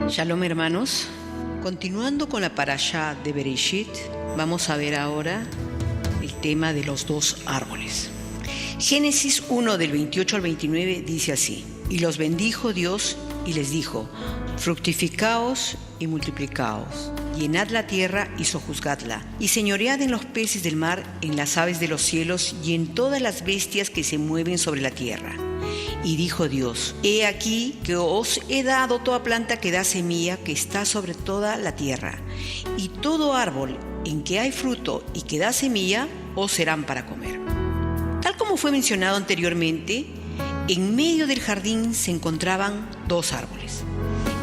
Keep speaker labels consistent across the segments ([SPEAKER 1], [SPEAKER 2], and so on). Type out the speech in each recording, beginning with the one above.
[SPEAKER 1] Shalom, hermanos. Continuando con la parashá de Bereshit, vamos a ver ahora el tema de los dos árboles. Génesis 1 del 28 al 29 dice así: y los bendijo Dios y les dijo: fructificaos y multiplicaos, llenad la tierra y sojuzgadla, y señoread en los peces del mar, en las aves de los cielos y en todas las bestias que se mueven sobre la tierra. Y dijo Dios: he aquí que os he dado toda planta que da semilla, que está sobre toda la tierra, y todo árbol en que hay fruto y que da semilla, os serán para comer. Tal como fue mencionado anteriormente, en medio del jardín se encontraban dos árboles: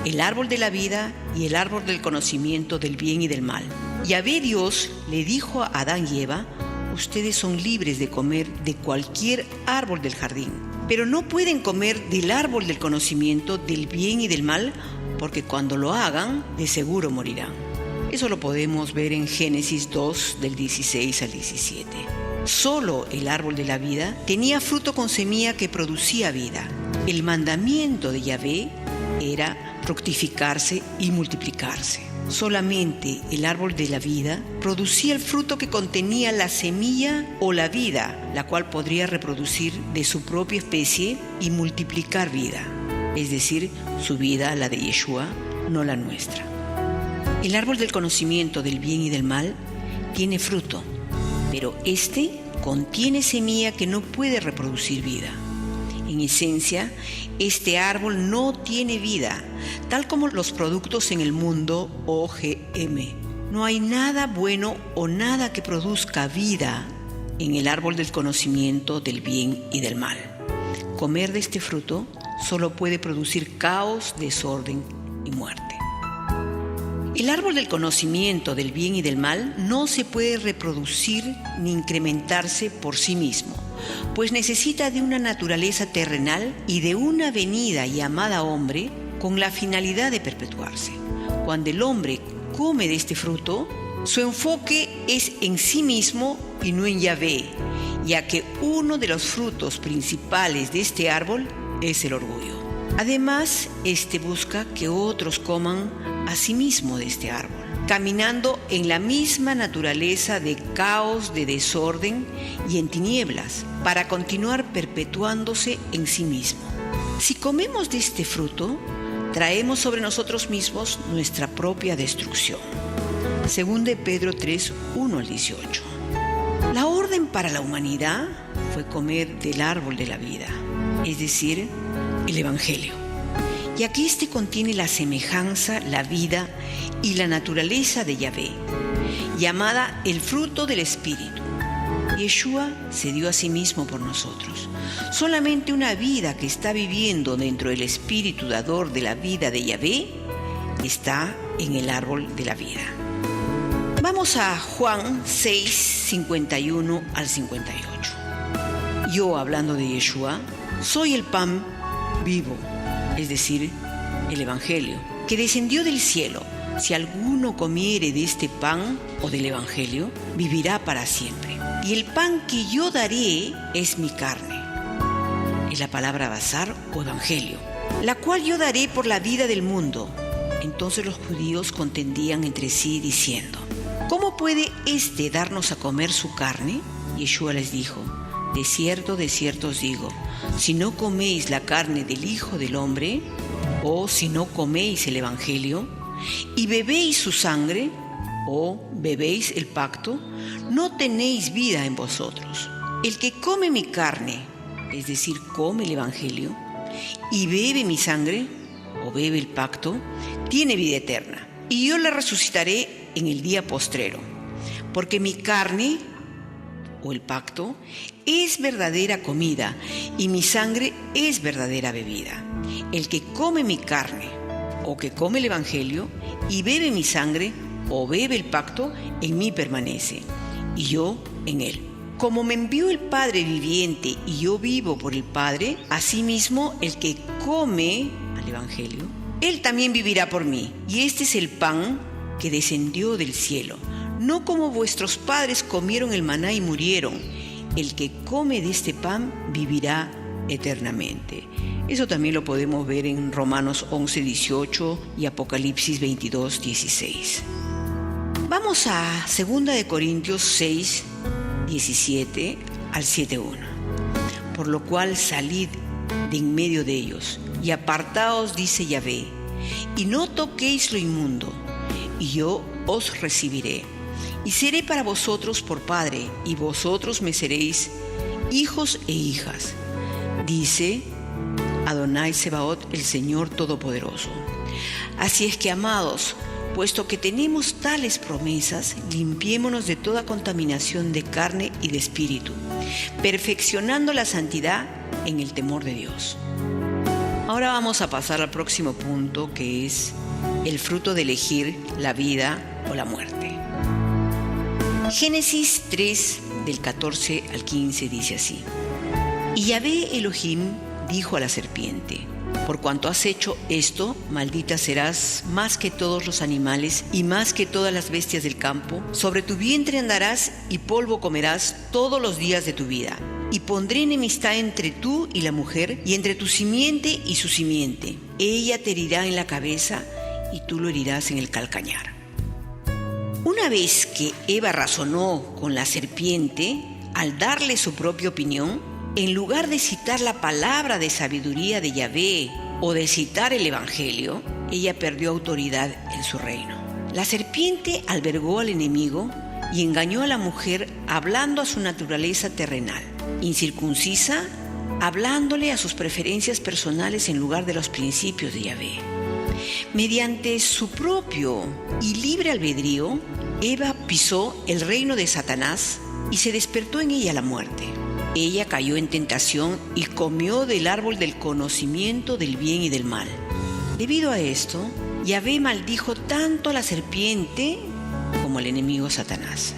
[SPEAKER 1] el árbol de la vida y el árbol del conocimiento del bien y del mal. Yahvé Dios le dijo a Adán y Eva: ustedes son libres de comer de cualquier árbol del jardín, pero no pueden comer del árbol del conocimiento del bien y del mal, porque cuando lo hagan, de seguro morirán. Eso lo podemos ver en Génesis 2, del 16 al 17. Solo el árbol de la vida tenía fruto con semilla que producía vida. El mandamiento de Yahvé era fructificarse y multiplicarse. Solamente el árbol de la vida producía el fruto que contenía la semilla o la vida, la cual podría reproducir de su propia especie y multiplicar vida, es decir, su vida, la de Yeshua, no la nuestra. El árbol del conocimiento del bien y del mal tiene fruto, pero este contiene semilla que no puede reproducir vida. En esencia, este árbol no tiene vida, tal como los productos en el mundo OGM. No hay nada bueno o nada que produzca vida en el árbol del conocimiento del bien y del mal. Comer de este fruto solo puede producir caos, desorden y muerte. El árbol del conocimiento del bien y del mal no se puede reproducir ni incrementarse por sí mismo, pues necesita de una naturaleza terrenal y de una venida llamada hombre con la finalidad de perpetuarse. Cuando el hombre come de este fruto, su enfoque es en sí mismo y no en Yahvé, ya que uno de los frutos principales de este árbol es el orgullo. Además, este busca que otros coman a sí mismo de este árbol, caminando en la misma naturaleza de caos, de desorden y en tinieblas, para continuar perpetuándose en sí mismo. Si comemos de este fruto, traemos sobre nosotros mismos nuestra propia destrucción. Según de Pedro 3, 1 al 18. La orden para la humanidad fue comer del árbol de la vida, es decir, el Evangelio. Y aquí este contiene la semejanza, la vida y la naturaleza de Yahvé, llamada el fruto del Espíritu. Yeshua se dio a sí mismo por nosotros. Solamente una vida que está viviendo dentro del espíritu dador de la vida de Yahvé está en el árbol de la vida. Vamos a Juan 6, 51 al 58. Yo, hablando de Yeshua, soy el pan vivo, es decir, el Evangelio, que descendió del cielo. Si alguno comiere de este pan o del Evangelio, vivirá para siempre. Y el pan que yo daré es mi carne. Es la palabra basar o Evangelio, la cual yo daré por la vida del mundo. Entonces los judíos contendían entre sí diciendo: ¿cómo puede éste darnos a comer su carne? Yeshua les dijo: de cierto os digo, si no coméis la carne del Hijo del Hombre, o si no coméis el Evangelio, y bebéis su sangre, o bebéis el pacto, no tenéis vida en vosotros. El que come mi carne, es decir, come el Evangelio, y bebe mi sangre, o bebe el pacto, tiene vida eterna, y yo le resucitaré en el día postrero. Porque mi carne, o el pacto, es verdadera comida, y mi sangre es verdadera bebida. El que come mi carne, o que come el Evangelio, y bebe mi sangre, o bebe el pacto, en mí permanece, y yo en él. Como me envió el Padre viviente, y yo vivo por el Padre, asimismo el que come al Evangelio, él también vivirá por mí. Y este es el pan que descendió del cielo, no como vuestros padres comieron el maná y murieron. El que come de este pan vivirá eternamente. Eso también lo podemos ver en Romanos 11:18 y Apocalipsis 22:16. Vamos a 2 Corintios 6:17 al 7:1. Por lo cual salid de en medio de ellos y apartaos, dice Yahvé, y no toquéis lo inmundo, y yo os recibiré, y seré para vosotros por padre, y vosotros me seréis hijos e hijas, dice Adonai Sebaot, el Señor Todopoderoso. Así es que, amados, puesto que tenemos tales promesas, limpiémonos de toda contaminación de carne y de espíritu, perfeccionando la santidad en el temor de Dios. Ahora vamos a pasar al próximo punto, que es el fruto de elegir la vida o la muerte. Génesis 3, del 14 al 15, dice así: Y Yahvé Elohim dijo a la serpiente: Por cuanto has hecho esto, maldita serás más que todos los animales y más que todas las bestias del campo. Sobre tu vientre andarás y polvo comerás todos los días de tu vida. Y pondré enemistad entre tú y la mujer, y entre tu simiente y su simiente. Ella te herirá en la cabeza y tú lo herirás en el calcañar. Una vez que Eva razonó con la serpiente, al darle su propia opinión, en lugar de citar la palabra de sabiduría de Yahvé o de citar el Evangelio, ella perdió autoridad en su reino. La serpiente albergó al enemigo y engañó a la mujer hablando a su naturaleza terrenal, incircuncisa, hablándole a sus preferencias personales en lugar de los principios de Yahvé. Mediante su propio y libre albedrío, Eva pisó el reino de Satanás y se despertó en ella la muerte. Ella cayó en tentación y comió del árbol del conocimiento del bien y del mal. Debido a esto, Yahvé maldijo tanto a la serpiente como al enemigo Satanás.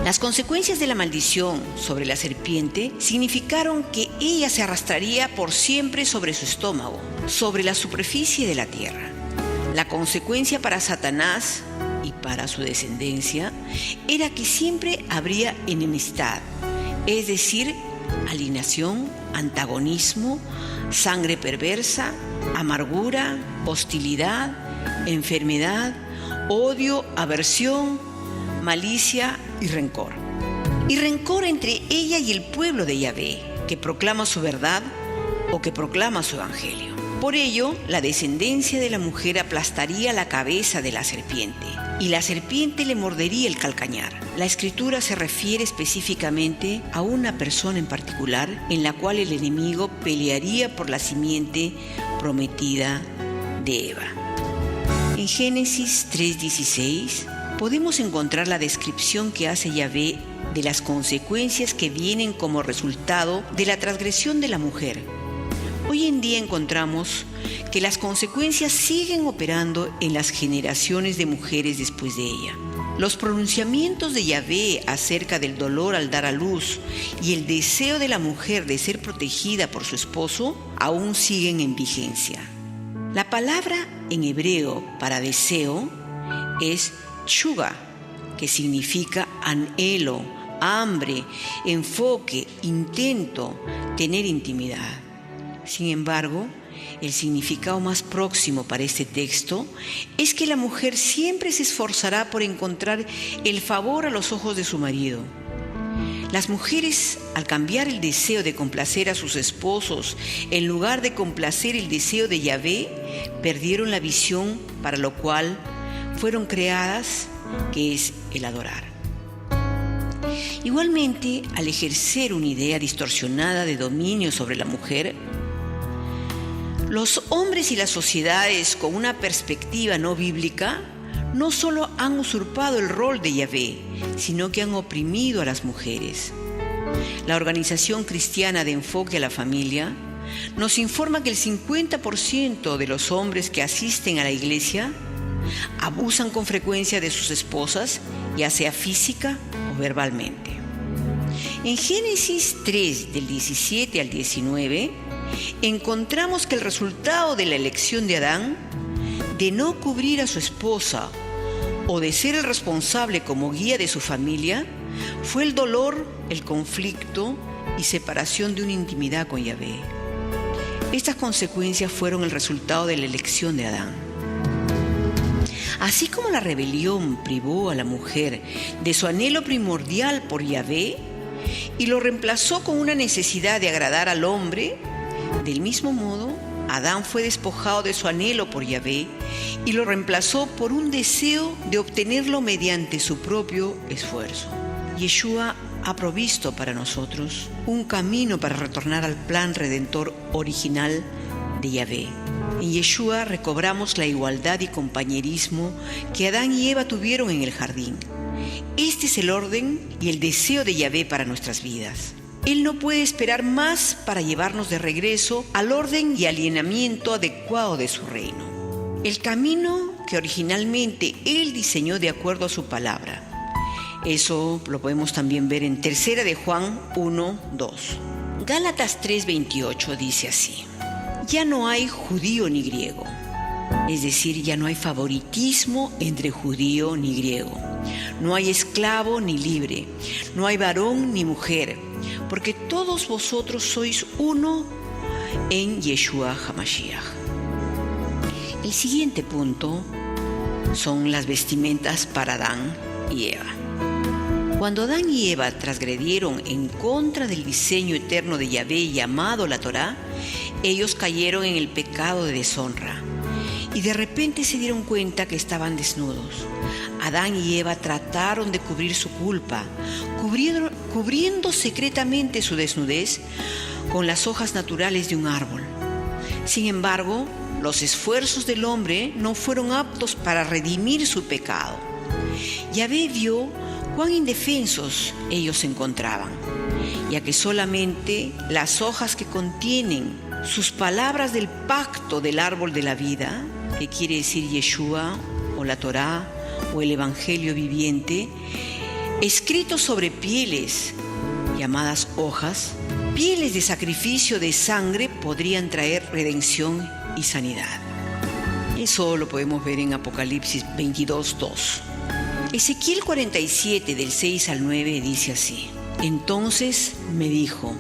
[SPEAKER 1] Las consecuencias de la maldición sobre la serpiente significaron que ella se arrastraría por siempre sobre su estómago, sobre la superficie de la tierra. La consecuencia para Satanás y para su descendencia era que siempre habría enemistad, es decir, alienación, antagonismo, sangre perversa, amargura, hostilidad, enfermedad, odio, aversión, malicia y rencor. Y rencor entre ella y el pueblo de Yahvé, que proclama su verdad o que proclama su evangelio. Por ello, la descendencia de la mujer aplastaría la cabeza de la serpiente, y la serpiente le mordería el calcañar. La Escritura se refiere específicamente a una persona en particular, en la cual el enemigo pelearía por la simiente prometida de Eva. En Génesis 3:16 podemos encontrar la descripción que hace Yahvé de las consecuencias que vienen como resultado de la transgresión de la mujer. Hoy en día encontramos que las consecuencias siguen operando en las generaciones de mujeres después de ella. Los pronunciamientos de Yahvé acerca del dolor al dar a luz y el deseo de la mujer de ser protegida por su esposo aún siguen en vigencia. La palabra en hebreo para deseo es tshuva, que significa anhelo, hambre, enfoque, intento, tener intimidad. Sin embargo, el significado más próximo para este texto es que la mujer siempre se esforzará por encontrar el favor a los ojos de su marido. Las mujeres, al cambiar el deseo de complacer a sus esposos en lugar de complacer el deseo de Yahvé, perdieron la visión para lo cual fueron creadas, que es el adorar. Igualmente, al ejercer una idea distorsionada de dominio sobre la mujer, los hombres y las sociedades con una perspectiva no bíblica no solo han usurpado el rol de Yahvé, sino que han oprimido a las mujeres. La Organización Cristiana de Enfoque a la Familia nos informa que el 50% de los hombres que asisten a la iglesia abusan con frecuencia de sus esposas, ya sea física o verbalmente. En Génesis 3, del 17 al 19, encontramos que el resultado de la elección de Adán de no cubrir a su esposa o de ser el responsable como guía de su familia fue el dolor, el conflicto y separación de una intimidad con Yahvé. Estas consecuencias fueron el resultado de la elección de Adán. Así como la rebelión privó a la mujer de su anhelo primordial por Yahvé y lo reemplazó con una necesidad de agradar al hombre, del mismo modo, Adán fue despojado de su anhelo por Yahvé y lo reemplazó por un deseo de obtenerlo mediante su propio esfuerzo. Yeshua ha provisto para nosotros un camino para retornar al plan redentor original de Yahvé. En Yeshua recobramos la igualdad y compañerismo que Adán y Eva tuvieron en el jardín. Este es el orden y el deseo de Yahvé para nuestras vidas. Él no puede esperar más para llevarnos de regreso al orden y alineamiento adecuado de su reino. El camino que originalmente Él diseñó de acuerdo a su palabra. Eso lo podemos también ver en 3 de Juan 1:2. Gálatas 3:28 dice así: ya no hay judío ni griego, es decir, ya no hay favoritismo entre judío ni griego, no hay esclavo ni libre, no hay varón ni mujer, porque todos vosotros sois uno en Yeshua HaMashiach. El siguiente punto son las vestimentas para Adán y Eva. Cuando Adán y Eva transgredieron en contra del diseño eterno de Yahvé llamado la Torá, ellos cayeron en el pecado de deshonra y de repente se dieron cuenta que estaban desnudos. Adán y Eva trataron de cubrir su culpa, cubriendo secretamente su desnudez con las hojas naturales de un árbol. Sin embargo, los esfuerzos del hombre no fueron aptos para redimir su pecado. Yahvé vio cuán indefensos ellos se encontraban, ya que solamente las hojas que contienen sus palabras del pacto del árbol de la vida, que quiere decir Yeshua o la Torá o el Evangelio viviente, escritos sobre pieles llamadas hojas, pieles de sacrificio de sangre, podrían traer redención y sanidad. Eso lo podemos ver en Apocalipsis 22:2. Ezequiel 47 del 6 al 9 dice así: entonces me dijo,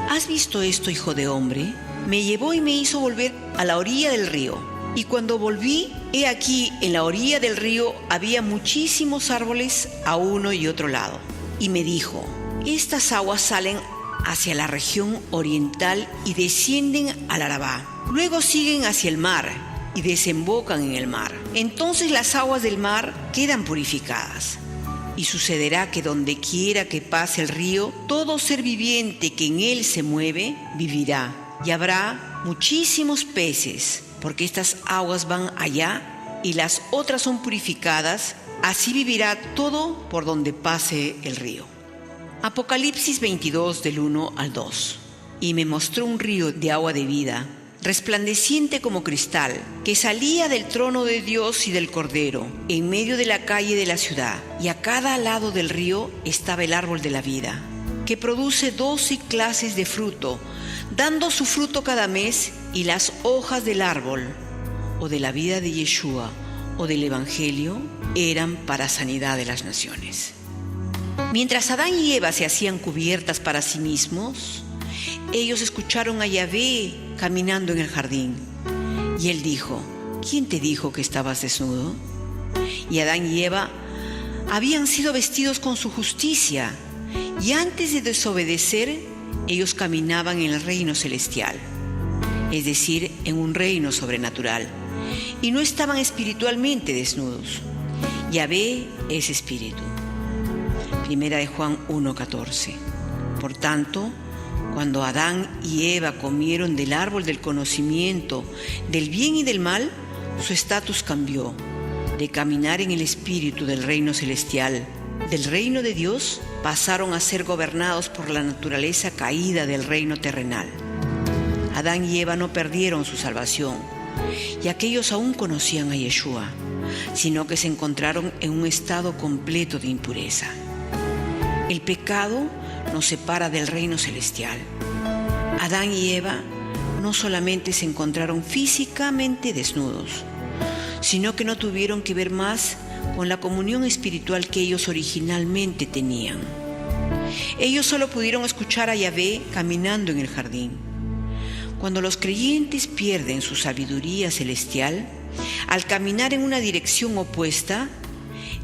[SPEAKER 1] ¿has visto esto, hijo de hombre? Me llevó y me hizo volver a la orilla del río. Y cuando volví, he aquí en la orilla del río había muchísimos árboles a uno y otro lado. Y me dijo, estas aguas salen hacia la región oriental y descienden al Arabá. Luego siguen hacia el mar y desembocan en el mar. Entonces las aguas del mar quedan purificadas. Y sucederá que donde quiera que pase el río, todo ser viviente que en él se mueve, vivirá. Y habrá muchísimos peces, porque estas aguas van allá y las otras son purificadas. Así vivirá todo por donde pase el río. Apocalipsis 22 del 1 al 2. Y me mostró un río de agua de vida, resplandeciente como cristal, que salía del trono de Dios y del Cordero, en medio de la calle de la ciudad, y a cada lado del río estaba el árbol de la vida, que produce 12 clases de fruto, dando su fruto cada mes, y las hojas del árbol, o de la vida de Yeshua, o del Evangelio, eran para sanidad de las naciones. Mientras Adán y Eva se hacían cubiertas para sí mismos, ellos escucharon a Yahvé caminando en el jardín. Y él dijo, ¿quién te dijo que estabas desnudo? Y Adán y Eva habían sido vestidos con su justicia, y antes de desobedecer, ellos caminaban en el reino celestial, es decir, en un reino sobrenatural, y no estaban espiritualmente desnudos. Yahvé es espíritu. 1 de Juan 1:14. Por tanto, cuando Adán y Eva comieron del árbol del conocimiento del bien y del mal, su estatus cambió de caminar en el espíritu del reino celestial, del reino de Dios, pasaron a ser gobernados por la naturaleza caída del reino terrenal. Adán y Eva no perdieron su salvación, y aquellos aún conocían a Yeshua, sino que se encontraron en un estado completo de impureza. El pecado nos separa del reino celestial. Adán y Eva no solamente se encontraron físicamente desnudos, sino que no tuvieron que ver más con la comunión espiritual que ellos originalmente tenían. Ellos solo pudieron escuchar a Yahvé caminando en el jardín. Cuando los creyentes pierden su sabiduría celestial, al caminar en una dirección opuesta,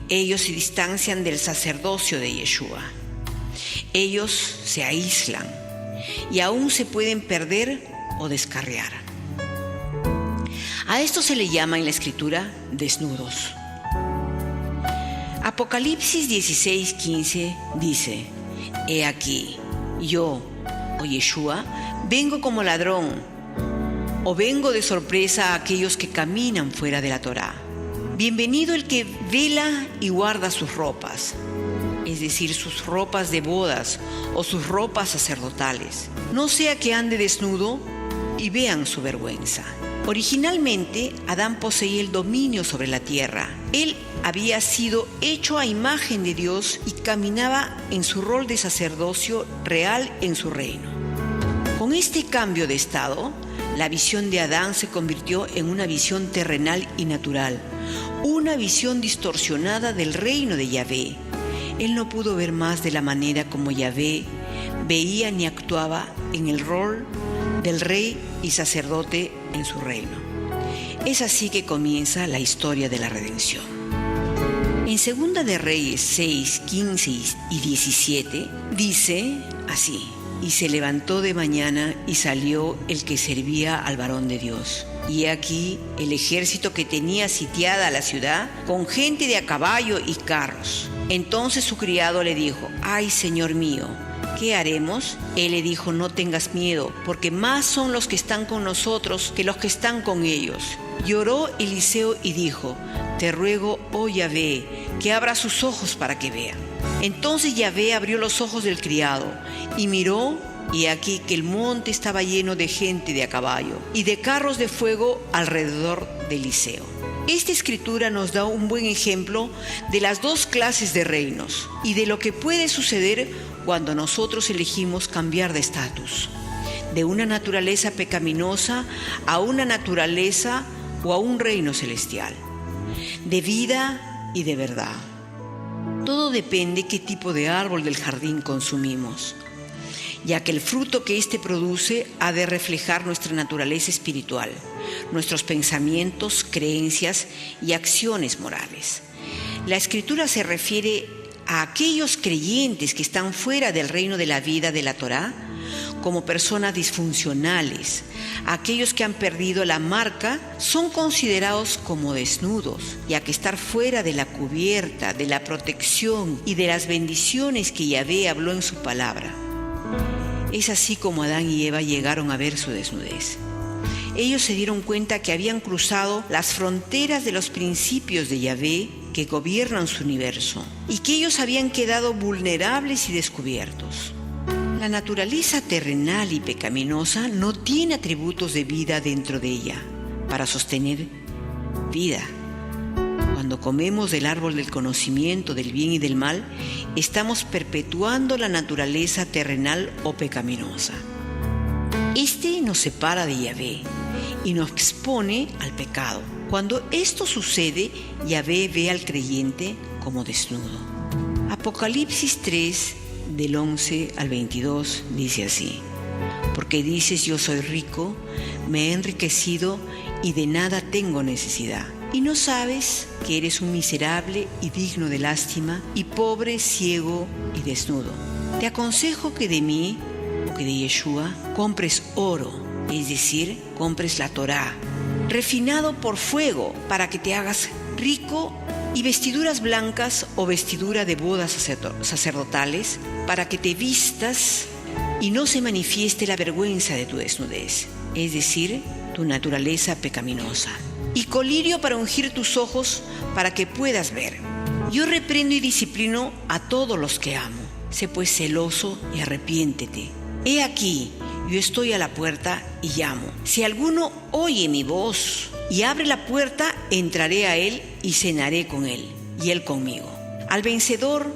[SPEAKER 1] ellos se distancian del sacerdocio de Yeshua. Ellos se aíslan y aún se pueden perder o descarriar. A esto se le llama en la Escritura desnudos. Apocalipsis 16:15 dice: He aquí, yo, o Yeshua, vengo como ladrón, o vengo de sorpresa a aquellos que caminan fuera de la Torá. Bienvenido el que vela y guarda sus ropas, es decir, sus ropas de bodas o sus ropas sacerdotales. No sea que ande desnudo y vean su vergüenza. Originalmente, Adán poseía el dominio sobre la tierra. Él había sido hecho a imagen de Dios y caminaba en su rol de sacerdocio real en su reino. Con este cambio de estado, la visión de Adán se convirtió en una visión terrenal y natural, una visión distorsionada del reino de Yahvé. Él no pudo ver más de la manera como Yahvé veía ni actuaba en el rol del rey y sacerdote en su reino. Es así que comienza la historia de la redención. En 2 de Reyes 6, 15 y 17 dice así: Y se levantó de mañana y salió el que servía al varón de Dios. Y aquí el ejército que tenía sitiada la ciudad, con gente de a caballo y carros. Entonces su criado le dijo: Ay, señor mío, ¿qué haremos? Él le dijo: No tengas miedo, porque más son los que están con nosotros que los que están con ellos. Y oró Eliseo y dijo: Te ruego, oh Yahvé, que abra sus ojos para que vea. Entonces Yahvé abrió los ojos del criado y miró, y aquí que el monte estaba lleno de gente de a caballo y de carros de fuego alrededor de Eliseo. Esta escritura nos da un buen ejemplo de las dos clases de reinos y de lo que puede suceder cuando nosotros elegimos cambiar de estatus, de una naturaleza pecaminosa a una naturaleza o a un reino celestial, de vida y de verdad. Todo depende qué tipo de árbol del jardín consumimos, ya que el fruto que éste produce ha de reflejar nuestra naturaleza espiritual, nuestros pensamientos, creencias y acciones morales. La Escritura se refiere a aquellos creyentes que están fuera del reino de la vida de la Torá como personas disfuncionales. Aquellos que han perdido la marca son considerados como desnudos, ya que estar fuera de la cubierta, de la protección y de las bendiciones que Yahvé habló en su palabra. Es así como Adán y Eva llegaron a ver su desnudez. Ellos se dieron cuenta que habían cruzado las fronteras de los principios de Yahvé que gobiernan su universo y que ellos habían quedado vulnerables y descubiertos. La naturaleza terrenal y pecaminosa no tiene atributos de vida dentro de ella para sostener vida. Cuando comemos del árbol del conocimiento del bien y del mal, estamos perpetuando la naturaleza terrenal o pecaminosa. Este nos separa de Yahvé y nos expone al pecado. Cuando esto sucede, Yahvé ve al creyente como desnudo. Apocalipsis 3, del 11 al 22, dice así: Porque dices: yo soy rico, me he enriquecido y de nada tengo necesidad. Y no sabes que eres un miserable y digno de lástima, y pobre, ciego y desnudo. Te aconsejo que de mí, o que de Yeshua, compres oro, es decir, compres la Torá, refinado por fuego, para que te hagas rico, y vestiduras blancas o vestidura de bodas sacerdotales, para que te vistas y no se manifieste la vergüenza de tu desnudez, es decir, tu naturaleza pecaminosa. Y colirio para ungir tus ojos, para que puedas ver. Yo reprendo y disciplino a todos los que amo. Sé pues celoso y arrepiéntete. He aquí, yo estoy a la puerta y llamo. Si alguno oye mi voz y abre la puerta, entraré a él y cenaré con él, y él conmigo. Al vencedor,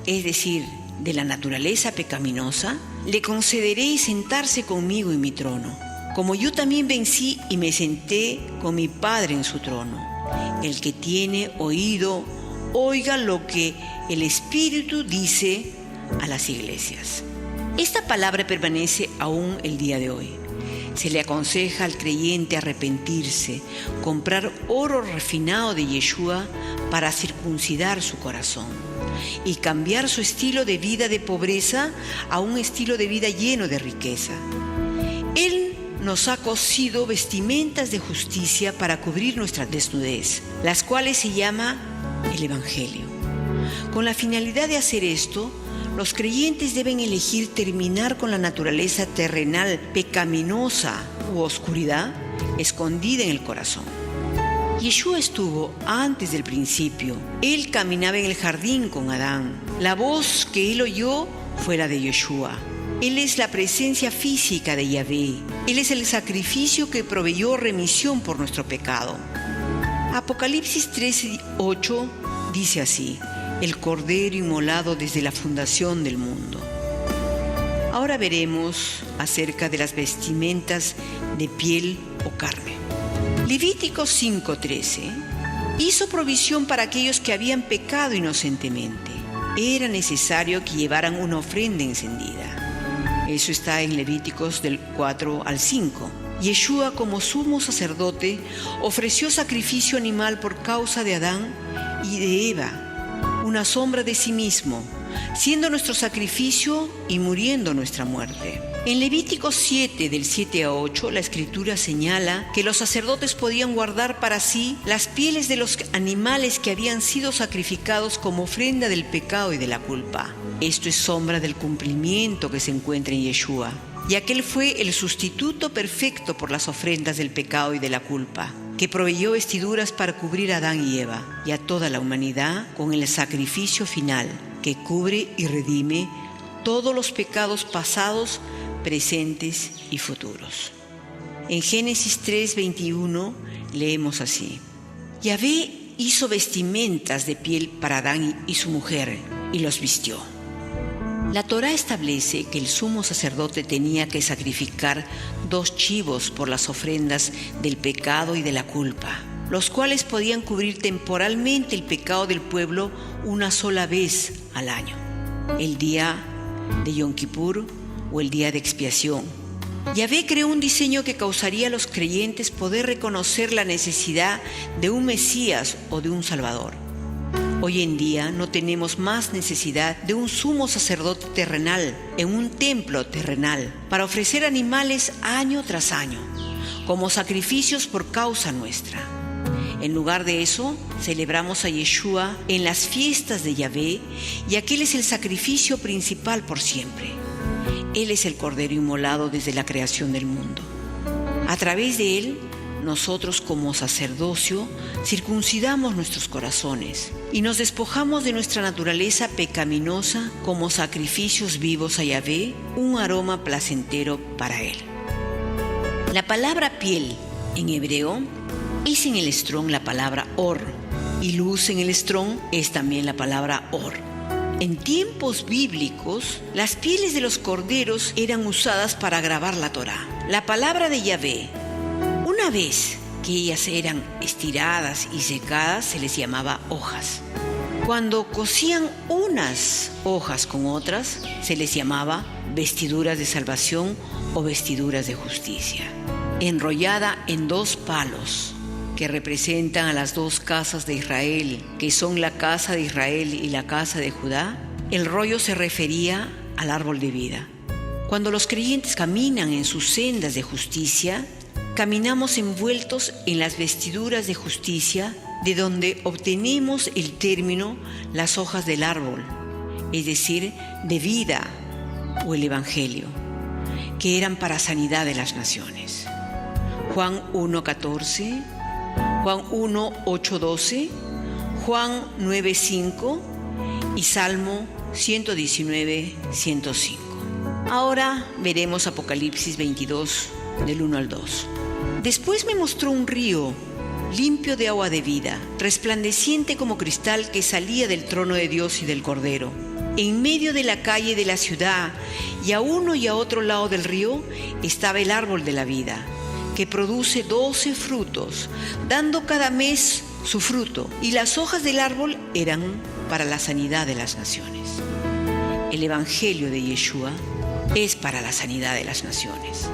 [SPEAKER 1] es decir, de la naturaleza pecaminosa, le concederé sentarse conmigo en mi trono, como yo también vencí y me senté con mi Padre en su trono. El que tiene oído, oiga lo que el Espíritu dice a las iglesias. Esta palabra permanece aún el día de hoy. Se le aconseja al creyente arrepentirse, comprar oro refinado de Yeshua para circuncidar su corazón y cambiar su estilo de vida de pobreza a un estilo de vida lleno de riqueza. Él nos ha cosido vestimentas de justicia para cubrir nuestra desnudez, las cuales se llama el Evangelio. Con la finalidad de hacer esto, los creyentes deben elegir terminar con la naturaleza terrenal pecaminosa u oscuridad escondida en el corazón. Yeshua estuvo antes del principio. Él caminaba en el jardín con Adán. La voz que él oyó fue la de Yeshua. Él es la presencia física de Yahvé. Él es el sacrificio que proveyó remisión por nuestro pecado. Apocalipsis 13:8 dice así: el Cordero inmolado desde la fundación del mundo. Ahora veremos acerca de las vestimentas de piel o carne. Levítico 5:13 hizo provisión para aquellos que habían pecado inocentemente. Era necesario que llevaran una ofrenda encendida. Eso está en Levíticos del 4 al 5. Yeshua, como sumo sacerdote, ofreció sacrificio animal por causa de Adán y de Eva, una sombra de sí mismo, siendo nuestro sacrificio y muriendo nuestra muerte. En Levítico 7, del 7 a 8, la Escritura señala que los sacerdotes podían guardar para sí las pieles de los animales que habían sido sacrificados como ofrenda del pecado y de la culpa. Esto es sombra del cumplimiento que se encuentra en Yeshua, ya que Él fue el sustituto perfecto por las ofrendas del pecado y de la culpa, que proveyó vestiduras para cubrir a Adán y Eva y a toda la humanidad con el sacrificio final, que cubre y redime todos los pecados pasados, presentes y futuros. En Génesis 3:21 leemos así: Yahvé hizo vestimentas de piel para Adán y su mujer y los vistió. La Torá establece que el sumo sacerdote tenía que sacrificar 2 chivos por las ofrendas del pecado y de la culpa, los cuales podían cubrir temporalmente el pecado del pueblo una sola vez al año, el día de Yom Kippur o el día de expiación. Yahvé creó un diseño que causaría a los creyentes poder reconocer la necesidad de un Mesías o de un Salvador. Hoy en día no tenemos más necesidad de un sumo sacerdote terrenal en un templo terrenal para ofrecer animales año tras año como sacrificios por causa nuestra. En lugar de eso, celebramos a Yeshua en las fiestas de Yahvé, y aquel es el sacrificio principal por siempre. Él es el Cordero inmolado desde la creación del mundo. A través de Él, nosotros como sacerdocio circuncidamos nuestros corazones y nos despojamos de nuestra naturaleza pecaminosa como sacrificios vivos a Yahvé, un aroma placentero para Él. La palabra piel en hebreo es en el Strong la palabra or, y luz en el Strong es también la palabra or. En tiempos bíblicos, las pieles de los corderos eran usadas para grabar la Torá, la palabra de Yahvé. Una vez que ellas eran estiradas y secadas, se les llamaba hojas. Cuando cosían unas hojas con otras, se les llamaba vestiduras de salvación o vestiduras de justicia. Enrollada en 2 palos, que representan a las 2 casas de Israel, que son la casa de Israel y la casa de Judá, el rollo se refería al árbol de vida. Cuando los creyentes caminan en sus sendas de justicia, caminamos envueltos en las vestiduras de justicia, de donde obtenemos el término las hojas del árbol, es decir, de vida o el Evangelio, que eran para sanidad de las naciones. Juan 1:14, Juan 1:8-12, Juan 9:5 y Salmo 119:105. Ahora veremos Apocalipsis 22, del 1 al 2. Después me mostró un río limpio de agua de vida, resplandeciente como cristal, que salía del trono de Dios y del Cordero. En medio de la calle de la ciudad, y a uno y a otro lado del río, estaba el árbol de la vida, que produce 12 frutos, dando cada mes su fruto, y las hojas del árbol eran para la sanidad de las naciones. el Evangelio de Yeshua, es para la sanidad de las naciones.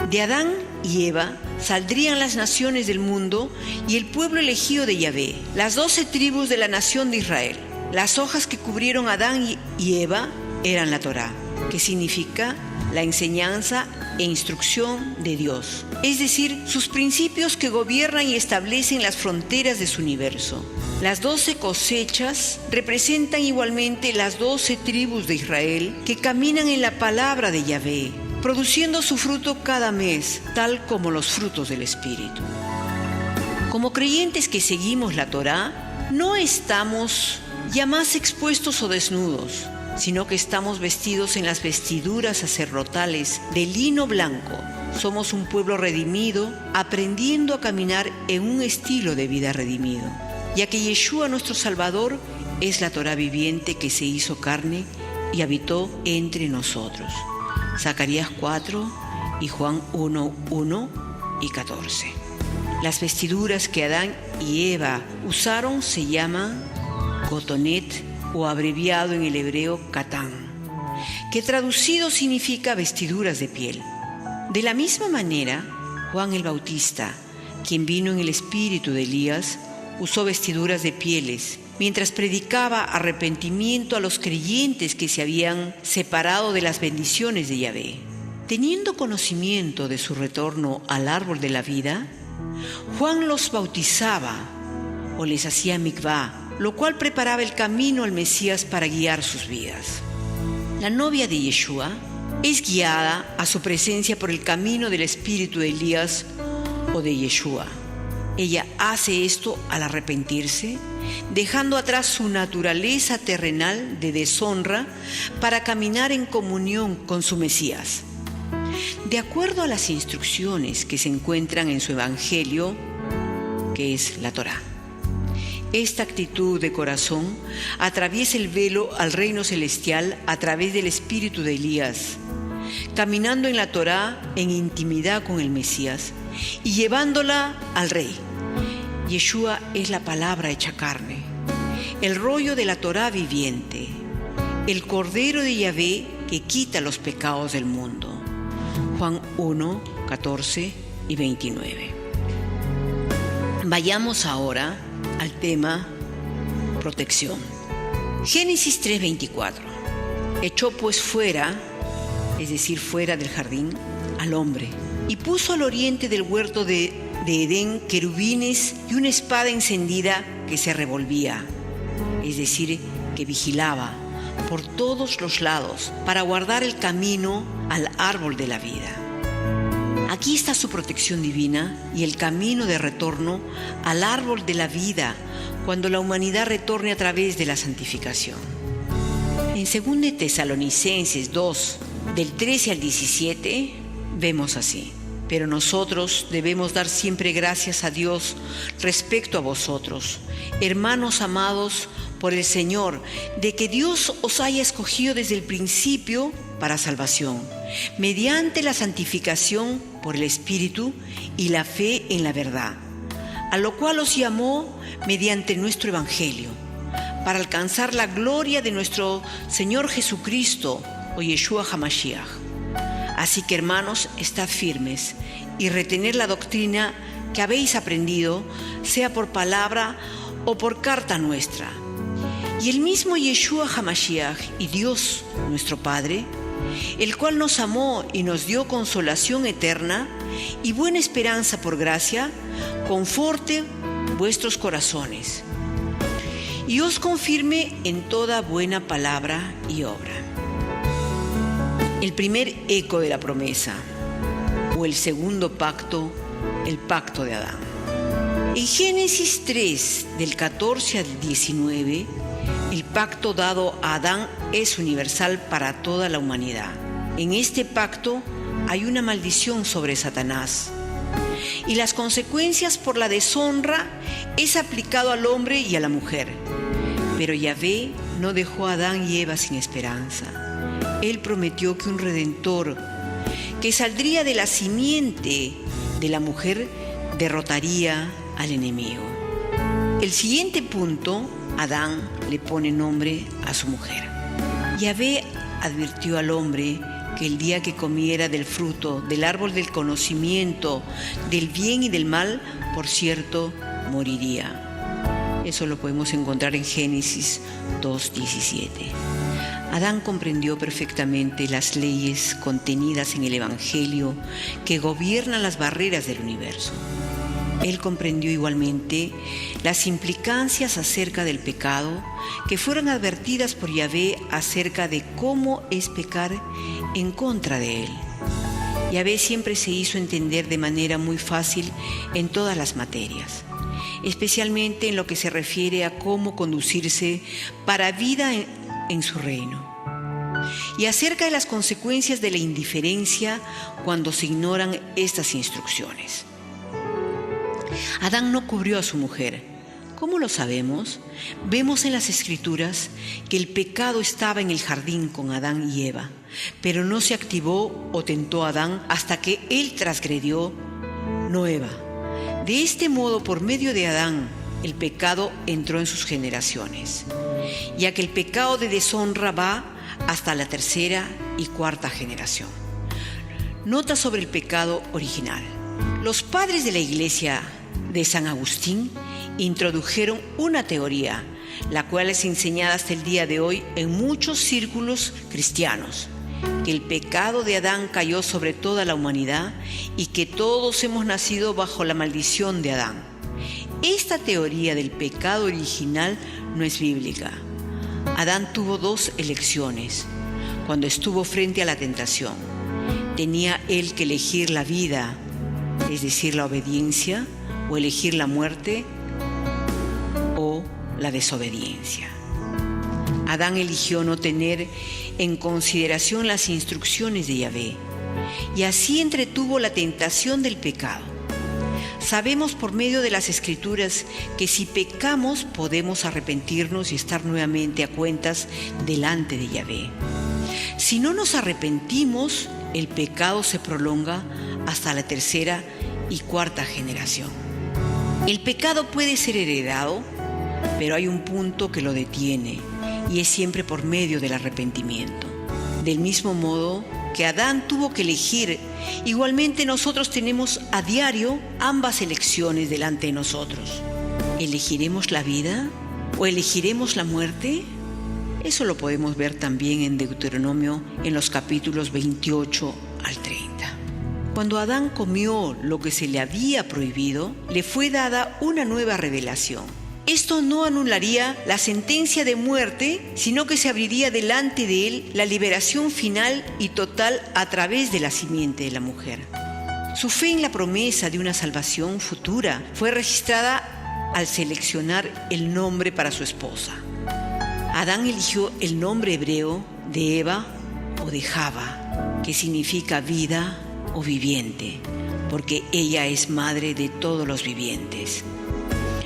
[SPEAKER 1] De Adán y Eva saldrían las naciones del mundo y el pueblo elegido de Yahvé, las 12 tribus de la nación de Israel. Las hojas que cubrieron a Adán y Eva eran la Torá, que significa la enseñanza e instrucción de Dios, es decir, sus principios que gobiernan y establecen las fronteras de su universo. Las 12 cosechas representan igualmente las 12 tribus de Israel que caminan en la palabra de Yahvé, produciendo su fruto cada mes, tal como los frutos del Espíritu. Como creyentes que seguimos la Torá, no estamos ya más expuestos o desnudos, sino que estamos vestidos en las vestiduras sacerdotales de lino blanco. Somos un pueblo redimido, aprendiendo a caminar en un estilo de vida redimido, ya que Yeshua, nuestro Salvador, es la Torá viviente que se hizo carne y habitó entre nosotros. Zacarías 4 y Juan 1, 1 y 14. Las vestiduras que Adán y Eva usaron se llaman cotonet, o abreviado en el hebreo katán, que traducido significa vestiduras de piel. De la misma manera, Juan el Bautista, quien vino en el espíritu de Elías, usó vestiduras de pieles, mientras predicaba arrepentimiento a los creyentes que se habían separado de las bendiciones de Yahvé. Teniendo conocimiento de su retorno al árbol de la vida, Juan los bautizaba o les hacía mikvá, lo cual preparaba el camino al Mesías para guiar sus vidas. La novia de Yeshua es guiada a su presencia por el camino del espíritu de Elías o de Yeshua. Ella hace esto al arrepentirse, dejando atrás su naturaleza terrenal de deshonra para caminar en comunión con su Mesías. De acuerdo a las instrucciones que se encuentran en su Evangelio, que es la Torá. Esta actitud de corazón atraviesa el velo al reino celestial a través del espíritu de Elías, caminando en la Torá en intimidad con el Mesías y llevándola al Rey. Yeshua es la palabra hecha carne, el rollo de la Torá viviente, el Cordero de Yahvé que quita los pecados del mundo. Juan 1, 14 y 29. Vayamos ahora al tema protección. Génesis 3:24. Echó pues fuera, es decir, fuera del jardín, al hombre, y puso al oriente del huerto de Edén querubines y una espada encendida que se revolvía, es decir, que vigilaba por todos los lados para guardar el camino al árbol de la vida. Aquí está su protección divina y el camino de retorno al árbol de la vida cuando la humanidad retorne a través de la santificación. En 2 Tesalonicenses 2, del 13 al 17, vemos así: pero nosotros debemos dar siempre gracias a Dios respecto a vosotros, hermanos amados por el Señor, de que Dios os haya escogido desde el principio para salvación, mediante la santificación por el Espíritu y la fe en la verdad, a lo cual os llamó mediante nuestro Evangelio, para alcanzar la gloria de nuestro Señor Jesucristo, o Yeshua HaMashiach. Así que, hermanos, estad firmes y retened la doctrina que habéis aprendido, sea por palabra o por carta nuestra. Y el mismo Yeshua HaMashiach y Dios, nuestro Padre, el cual nos amó y nos dio consolación eterna y buena esperanza por gracia, conforte vuestros corazones y os confirme en toda buena palabra y obra. El primer eco de la promesa, o el segundo pacto, el pacto de Adán. En Génesis 3, del 14 al 19, el pacto dado a Adán es universal para toda la humanidad. En este pacto hay una maldición sobre Satanás, y las consecuencias por la deshonra es aplicado al hombre y a la mujer. Pero Yahvé no dejó a Adán y Eva sin esperanza. Él prometió que un redentor, que saldría de la simiente de la mujer, derrotaría al enemigo. El siguiente punto, Adán le pone nombre a su mujer. Yahvé advirtió al hombre que el día que comiera del fruto del árbol del conocimiento del bien y del mal, por cierto, moriría. Eso lo podemos encontrar en Génesis 2:17. Adán comprendió perfectamente las leyes contenidas en el Evangelio que gobiernan las barreras del universo. Él comprendió igualmente las implicancias acerca del pecado que fueron advertidas por Yahvé acerca de cómo es pecar en contra de él. Yahvé siempre se hizo entender de manera muy fácil en todas las materias, especialmente en lo que se refiere a cómo conducirse para vida en su reino, y acerca de las consecuencias de la indiferencia cuando se ignoran estas instrucciones. Adán no cubrió a su mujer. ¿Cómo lo sabemos? Vemos en las Escrituras que el pecado estaba en el jardín con Adán y Eva, pero no se activó o tentó a Adán hasta que él transgredió, no Eva. De este modo, por medio de Adán, el pecado entró en sus generaciones, ya que el pecado de deshonra va hasta la tercera y cuarta generación. Nota sobre el pecado original. Los padres de la Iglesia de San Agustín introdujeron una teoría, la cual es enseñada hasta el día de hoy en muchos círculos cristianos, que el pecado de Adán cayó sobre toda la humanidad y que todos hemos nacido bajo la maldición de Adán. Esta teoría del pecado original no es bíblica. Adán tuvo dos elecciones cuando estuvo frente a la tentación. Tenía él que elegir la vida, es decir, la obediencia, o elegir la muerte o la desobediencia. Adán eligió no tener en consideración las instrucciones de Yahvé y así entretuvo la tentación del pecado. Sabemos por medio de las Escrituras que si pecamos podemos arrepentirnos y estar nuevamente a cuentas delante de Yahvé. Si no nos arrepentimos, el pecado se prolonga hasta la tercera y cuarta generación. El pecado puede ser heredado, pero hay un punto que lo detiene y es siempre por medio del arrepentimiento. Del mismo modo que Adán tuvo que elegir, igualmente nosotros tenemos a diario ambas elecciones delante de nosotros. ¿Elegiremos la vida o elegiremos la muerte? Eso lo podemos ver también en Deuteronomio en los capítulos 28 al 30. Cuando Adán comió lo que se le había prohibido, le fue dada una nueva revelación. Esto no anularía la sentencia de muerte, sino que se abriría delante de él la liberación final y total a través de la simiente de la mujer. Su fe en la promesa de una salvación futura fue registrada al seleccionar el nombre para su esposa. Adán eligió el nombre hebreo de Eva o de Java, que significa vida o viviente, porque ella es madre de todos los vivientes.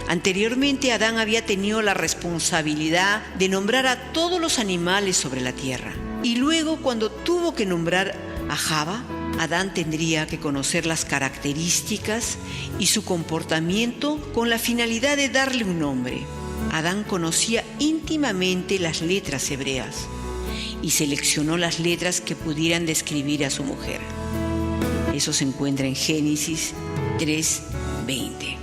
[SPEAKER 1] Anteriormente, Adán había tenido la responsabilidad de nombrar a todos los animales sobre la tierra. Y luego, cuando tuvo que nombrar a Java, Adán tendría que conocer las características y su comportamiento con la finalidad de darle un nombre. Adán conocía íntimamente las letras hebreas y seleccionó las letras que pudieran describir a su mujer. Eso se encuentra en Génesis 3:20.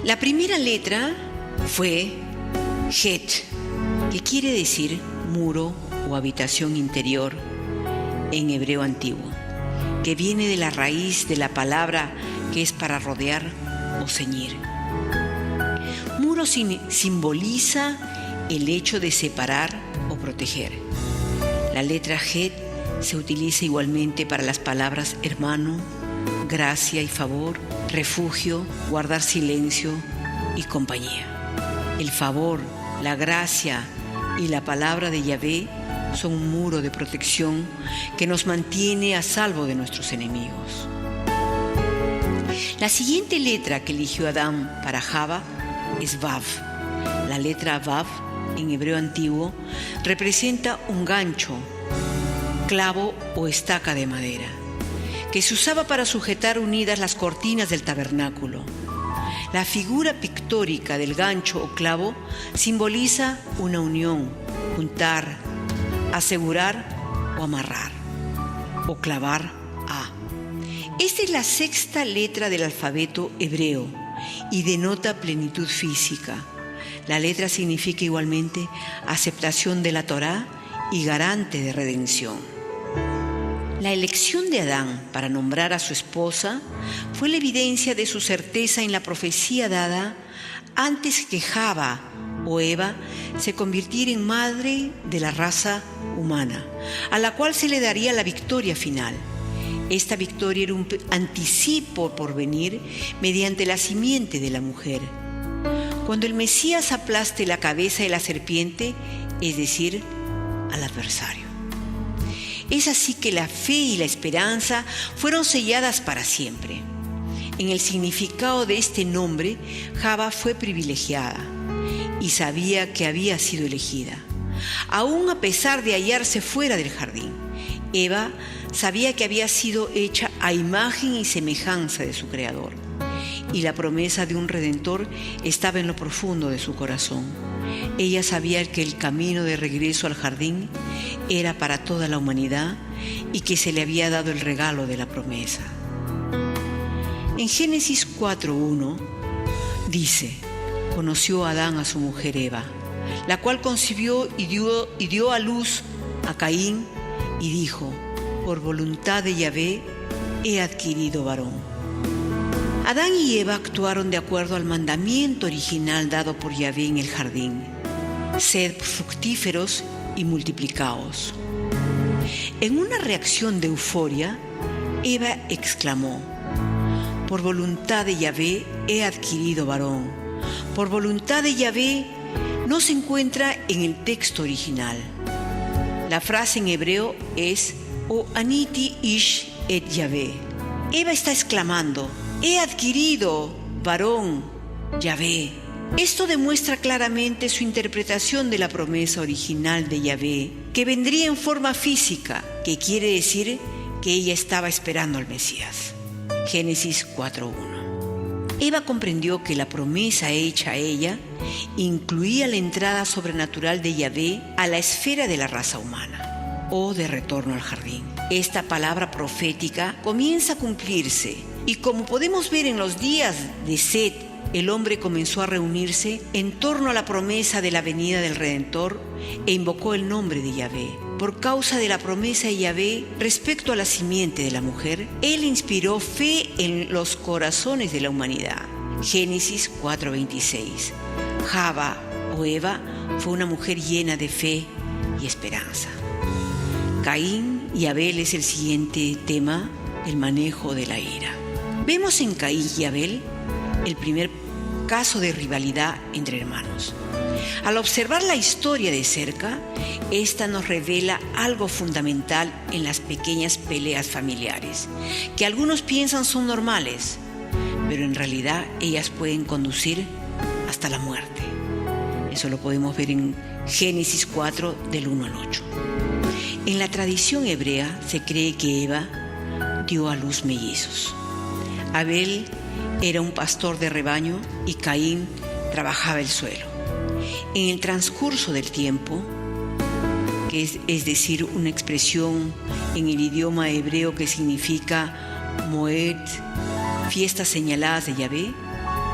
[SPEAKER 1] La primera letra fue Het, que quiere decir muro o habitación interior en hebreo antiguo, que viene de la raíz de la palabra que es para rodear o ceñir. Muro simboliza el hecho de separar o proteger. La letra Het se utiliza igualmente para las palabras hermano, gracia y favor, refugio, guardar silencio y compañía. El favor, la gracia y la palabra de Yahvé son un muro de protección que nos mantiene a salvo de nuestros enemigos. La siguiente letra que eligió Adán para Java es Vav. La letra Vav en hebreo antiguo representa un gancho, clavo o estaca de madera, que se usaba para sujetar unidas las cortinas del tabernáculo. La figura pictórica del gancho o clavo simboliza una unión, juntar, asegurar o amarrar, o clavar a. Esta es la sexta letra del alfabeto hebreo y denota plenitud física. La letra significa igualmente aceptación de la Torá y garante de redención. La elección de Adán para nombrar a su esposa fue la evidencia de su certeza en la profecía dada antes que Java o Eva se convirtiera en madre de la raza humana, a la cual se le daría la victoria final. Esta victoria era un anticipo por venir mediante la simiente de la mujer. Cuando el Mesías aplaste la cabeza de la serpiente, es decir, al adversario. Es así que la fe y la esperanza fueron selladas para siempre. En el significado de este nombre, Java fue privilegiada y sabía que había sido elegida, aún a pesar de hallarse fuera del jardín. Eva sabía que había sido hecha a imagen y semejanza de su Creador, y la promesa de un Redentor estaba en lo profundo de su corazón. Ella sabía que el camino de regreso al jardín era para toda la humanidad y que se le había dado el regalo de la promesa. En Génesis 4:1 dice: conoció Adán a su mujer Eva, la cual concibió y dio a luz a Caín, y dijo: por voluntad de Yahvé he adquirido varón. Adán y Eva actuaron de acuerdo al mandamiento original dado por Yahvé en el jardín: sed fructíferos y multiplicaos. En una reacción de euforia, Eva exclamó: por voluntad de Yahvé he adquirido varón. Por voluntad de Yahvé no se encuentra en el texto original. La frase en hebreo es O aniti ish et Yahvé. Eva está exclamando: he adquirido varón, Yahvé. Esto demuestra claramente su interpretación de la promesa original de Yahvé, que vendría en forma física, que quiere decir que ella estaba esperando al Mesías. Génesis 4:1. Eva comprendió que la promesa hecha a ella incluía la entrada sobrenatural de Yahvé a la esfera de la raza humana, o de retorno al jardín. Esta palabra profética comienza a cumplirse, y como podemos ver en los días de Set, el hombre comenzó a reunirse en torno a la promesa de la venida del Redentor e invocó el nombre de Yahvé. Por causa de la promesa de Yahvé respecto a la simiente de la mujer, él inspiró fe en los corazones de la humanidad. Génesis 4:26. Java o Eva fue una mujer llena de fe y esperanza. Caín y Abel es el siguiente tema: el manejo de la ira. Vemos en Caín y Abel el primer caso de rivalidad entre hermanos. Al observar la historia de cerca, esta nos revela algo fundamental en las pequeñas peleas familiares, que algunos piensan son normales, pero en realidad ellas pueden conducir hasta la muerte. Eso lo podemos ver en Génesis 4, del 1 al 8. En la tradición hebrea se cree que Eva dio a luz mellizos. Abel era un pastor de rebaño y Caín trabajaba el suelo. En el transcurso del tiempo, que es decir, una expresión en el idioma hebreo que significa Moed, fiestas señaladas de Yahvé,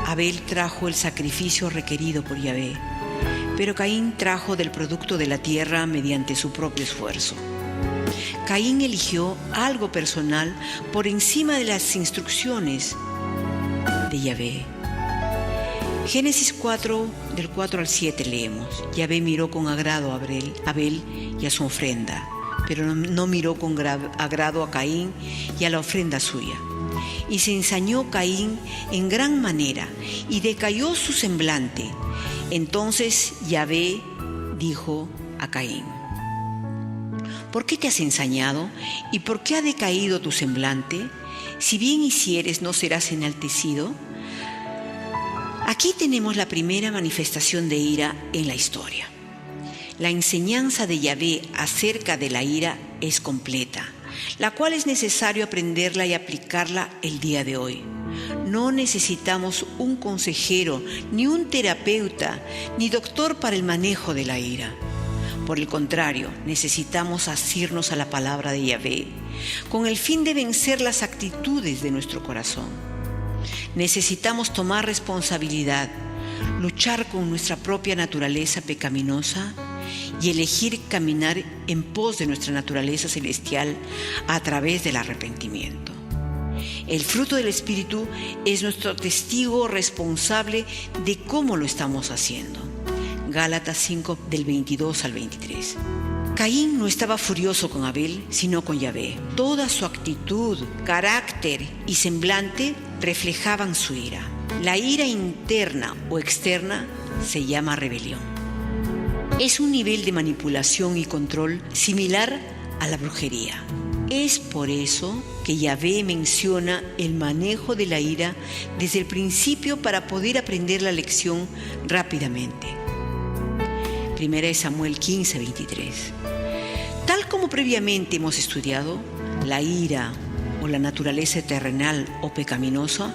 [SPEAKER 1] Abel trajo el sacrificio requerido por Yahvé, pero Caín trajo del producto de la tierra mediante su propio esfuerzo. Caín eligió algo personal por encima de las instrucciones de Yahvé. Génesis 4, del 4 al 7 leemos: Yahvé miró con agrado a Abel y a su ofrenda, pero no miró con agrado a Caín y a la ofrenda suya. Y se ensañó Caín en gran manera, y decayó su semblante. Entonces Yahvé dijo a Caín: ¿por qué te has ensañado y por qué ha decaído tu semblante? Si bien hicieres, ¿no serás enaltecido? Aquí tenemos la primera manifestación de ira en la historia. La enseñanza de Yahvé acerca de la ira es completa, la cual es necesario aprenderla y aplicarla el día de hoy. No necesitamos un consejero, ni un terapeuta, ni doctor para el manejo de la ira, Por el contrario, necesitamos asirnos a la palabra de Yahvé, con el fin de vencer las actitudes de nuestro corazón. Necesitamos tomar responsabilidad, luchar con nuestra propia naturaleza pecaminosa y elegir caminar en pos de nuestra naturaleza celestial a través del arrepentimiento. El fruto del Espíritu es nuestro testigo responsable de cómo lo estamos haciendo. Gálatas 5, del 22 al 23. Caín no estaba furioso con Abel, sino con Yahvé. Toda su actitud, carácter y semblante reflejaban su ira. La ira interna o externa se llama rebelión. Es un nivel de manipulación y control similar a la brujería. Es por eso que Yahvé menciona el manejo de la ira desde el principio para poder aprender la lección rápidamente. 1 Samuel 15, 23. Tal como previamente hemos estudiado, la ira o la naturaleza terrenal o pecaminosa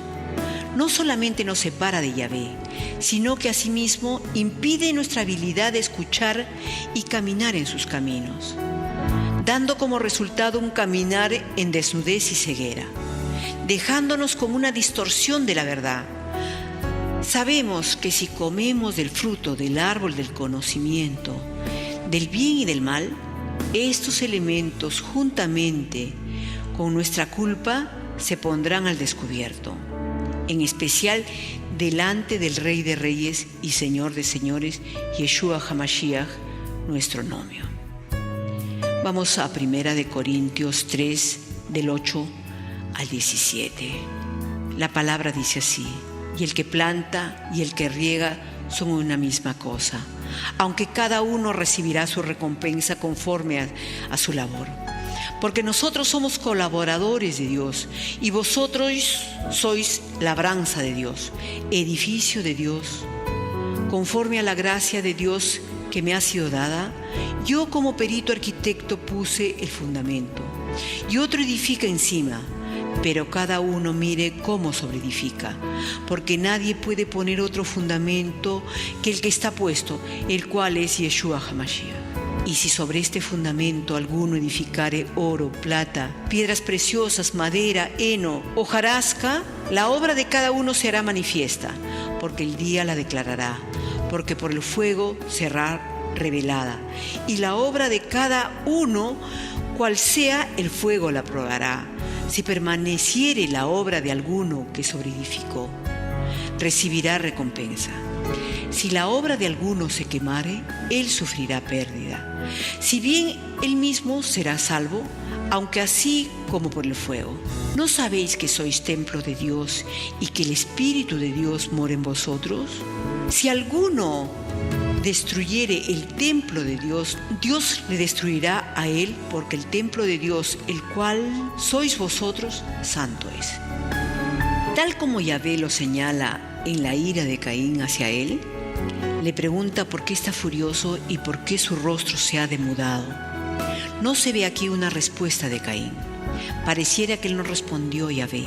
[SPEAKER 1] no solamente nos separa de Yahvé, sino que asimismo impide nuestra habilidad de escuchar y caminar en sus caminos, dando como resultado un caminar en desnudez y ceguera, dejándonos con una distorsión de la verdad. Sabemos que si comemos del fruto del árbol del conocimiento, del bien y del mal, estos elementos juntamente con nuestra culpa se pondrán al descubierto, en especial delante del Rey de Reyes y Señor de Señores, Yeshua HaMashiach, nuestro novio. Vamos a 1 Corintios 3, del 8 al 17. La palabra dice así: y el que planta y el que riega son una misma cosa, aunque cada uno recibirá su recompensa conforme a su labor. Porque nosotros somos colaboradores de Dios y vosotros sois labranza de Dios, edificio de Dios. Conforme a la gracia de Dios que me ha sido dada, yo como perito arquitecto puse el fundamento y otro edifica encima. Pero cada uno mire cómo sobreedifica, porque nadie puede poner otro fundamento que el que está puesto, el cual es Yeshua HaMashiach. Y si sobre este fundamento alguno edificare oro, plata, piedras preciosas, madera, heno, hojarasca, la obra de cada uno se hará manifiesta, porque el día la declarará, porque por el fuego será revelada, y la obra de cada uno, cual sea, el fuego la probará. Si permaneciere la obra de alguno que sobreedificó, recibirá recompensa. Si la obra de alguno se quemare, él sufrirá pérdida. Si bien él mismo será salvo, aunque así como por el fuego. ¿No sabéis que sois templo de Dios y que el Espíritu de Dios mora en vosotros? Si alguno destruyere el templo de Dios, Dios le destruirá a él, porque el templo de Dios, el cual sois vosotros, santo es. Tal como Yahvé lo señala en la ira de Caín hacia él, le pregunta por qué está furioso y por qué su rostro se ha demudado. No se ve aquí una respuesta de Caín. Pareciera que él no respondió a Yahvé,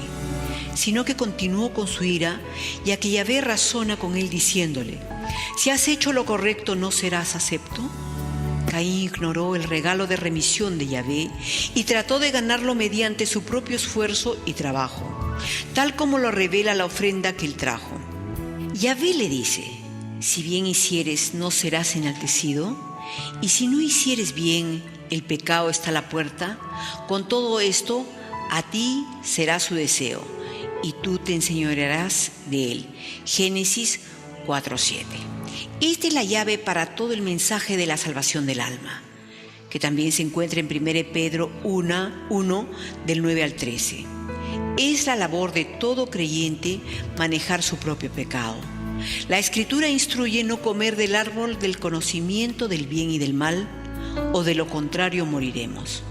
[SPEAKER 1] sino que continuó con su ira, ya que Yahvé razona con él diciéndole: si has hecho lo correcto, ¿no serás acepto? Caín ignoró el regalo de remisión de Yahvé y trató de ganarlo mediante su propio esfuerzo y trabajo, tal como lo revela la ofrenda que él trajo. Yahvé le dice: si bien hicieres, ¿no serás enaltecido? Y si no hicieres bien, el pecado está a la puerta. Con todo esto, a ti será su deseo, y tú te enseñorearás de él. Génesis 4:7. Esta es la llave para todo el mensaje de la salvación del alma, que también se encuentra en 1 Pedro 1, del 9 al 13. Es la labor de todo creyente manejar su propio pecado. La Escritura instruye no comer del árbol del conocimiento del bien y del mal, o de lo contrario moriremos.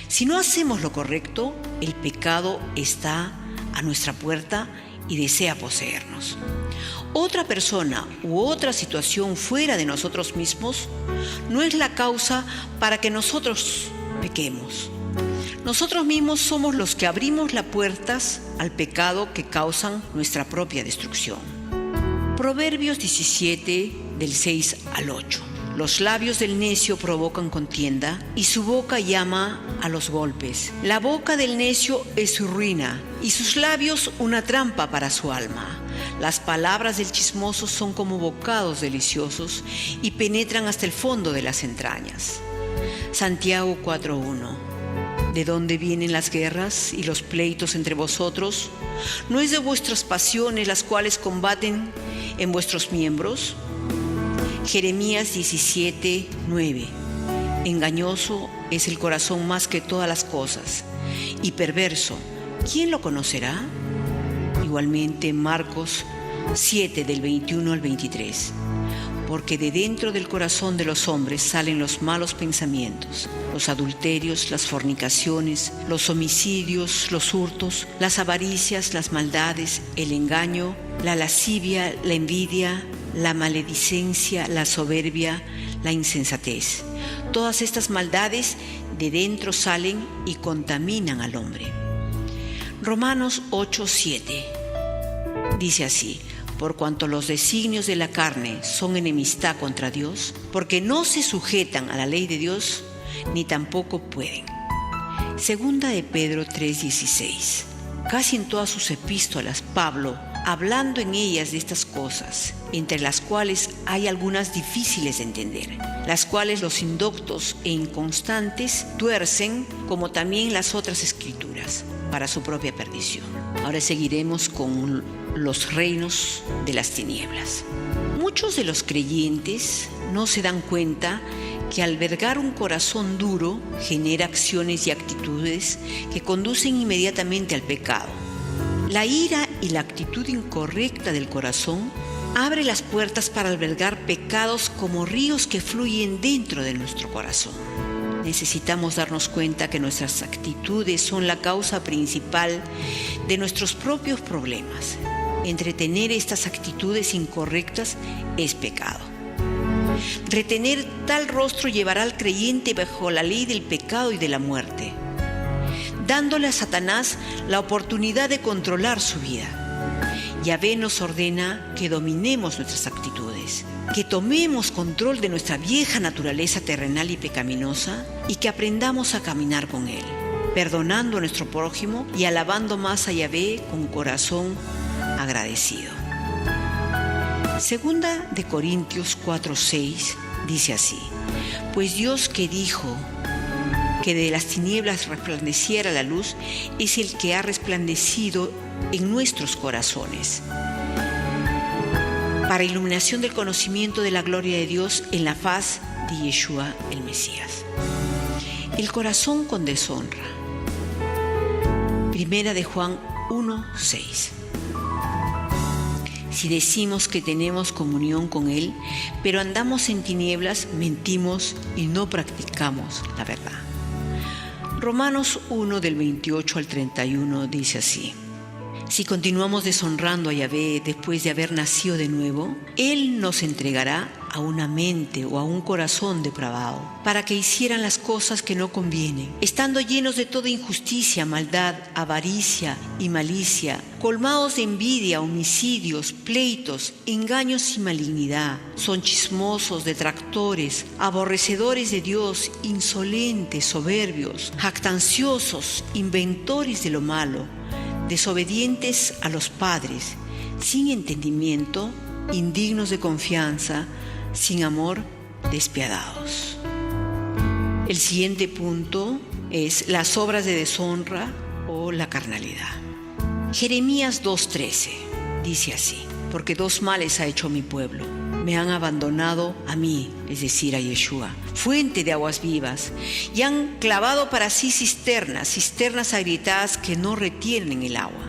[SPEAKER 1] Si no hacemos lo correcto, el pecado está a nuestra puerta y desea poseernos. Otra persona u otra situación fuera de nosotros mismos no es la causa para que nosotros pequemos. Nosotros mismos somos los que abrimos las puertas al pecado que causan nuestra propia destrucción. Proverbios 17, del 6 al 8. Los labios del necio provocan contienda y su boca llama a los golpes. La boca del necio es su ruina y sus labios una trampa para su alma. Las palabras del chismoso son como bocados deliciosos y penetran hasta el fondo de las entrañas. Santiago 4:1. ¿De dónde vienen las guerras y los pleitos entre vosotros? ¿No es de vuestras pasiones las cuales combaten en vuestros miembros? Jeremías 17:9. Engañoso es el corazón más que todas las cosas, y perverso, ¿quién lo conocerá? Igualmente Marcos 7, del 21 al 23. Porque de dentro del corazón de los hombres salen los malos pensamientos, los adulterios, las fornicaciones, los homicidios, los hurtos, las avaricias, las maldades, el engaño, la lascivia, la envidia, la maledicencia, la soberbia, la insensatez. Todas estas maldades de dentro salen y contaminan al hombre. Romanos 8:7 dice así: por cuanto los designios de la carne son enemistad contra Dios, porque no se sujetan a la ley de Dios, ni tampoco pueden. Segunda de Pedro 3:16. Casi en todas sus epístolas, Pablo, hablando en ellas de estas cosas, entre las cuales hay algunas difíciles de entender, las cuales los indoctos e inconstantes tuercen, como también las otras escrituras, para su propia perdición. Ahora seguiremos con los reinos de las tinieblas. Muchos de los creyentes no se dan cuenta que albergar un corazón duro genera acciones y actitudes que conducen inmediatamente al pecado. La ira y la actitud incorrecta del corazón abre las puertas para albergar pecados como ríos que fluyen dentro de nuestro corazón. Necesitamos darnos cuenta que nuestras actitudes son la causa principal de nuestros propios problemas. Entretener estas actitudes incorrectas es pecado. Retener tal rostro llevará al creyente bajo la ley del pecado y de la muerte, dándole a Satanás la oportunidad de controlar su vida. Yahvé nos ordena que dominemos nuestras actitudes, que tomemos control de nuestra vieja naturaleza terrenal y pecaminosa y que aprendamos a caminar con Él, perdonando a nuestro prójimo y alabando más a Yahvé con corazón agradecido. Segunda de Corintios 4:6 dice así: pues Dios, que dijo que de las tinieblas resplandeciera la luz, es el que ha resplandecido en nuestros corazones para iluminación del conocimiento de la gloria de Dios en la faz de Yeshua el Mesías. El corazón con deshonra. Primera de Juan 1:6. Si decimos que tenemos comunión con Él, pero andamos en tinieblas, mentimos y no practicamos la verdad. Romanos 1, del 28 al 31 dice así: si continuamos deshonrando a Yahvé después de haber nacido de nuevo, Él nos entregará a una mente o a un corazón depravado, para que hicieran las cosas que no convienen, estando llenos de toda injusticia, maldad, avaricia y malicia, colmados de envidia, homicidios, pleitos, engaños y malignidad. Son chismosos, detractores, aborrecedores de Dios, insolentes, soberbios, jactanciosos, inventores de lo malo, desobedientes a los padres, sin entendimiento, indignos de confianza, sin amor, despiadados. El siguiente punto es las obras de deshonra o la carnalidad. Jeremías 2:13 dice así: porque dos males ha hecho mi pueblo. Me han abandonado a mí, es decir, a Yeshua, fuente de aguas vivas, y han clavado para sí cisternas agrietadas que no retienen el agua.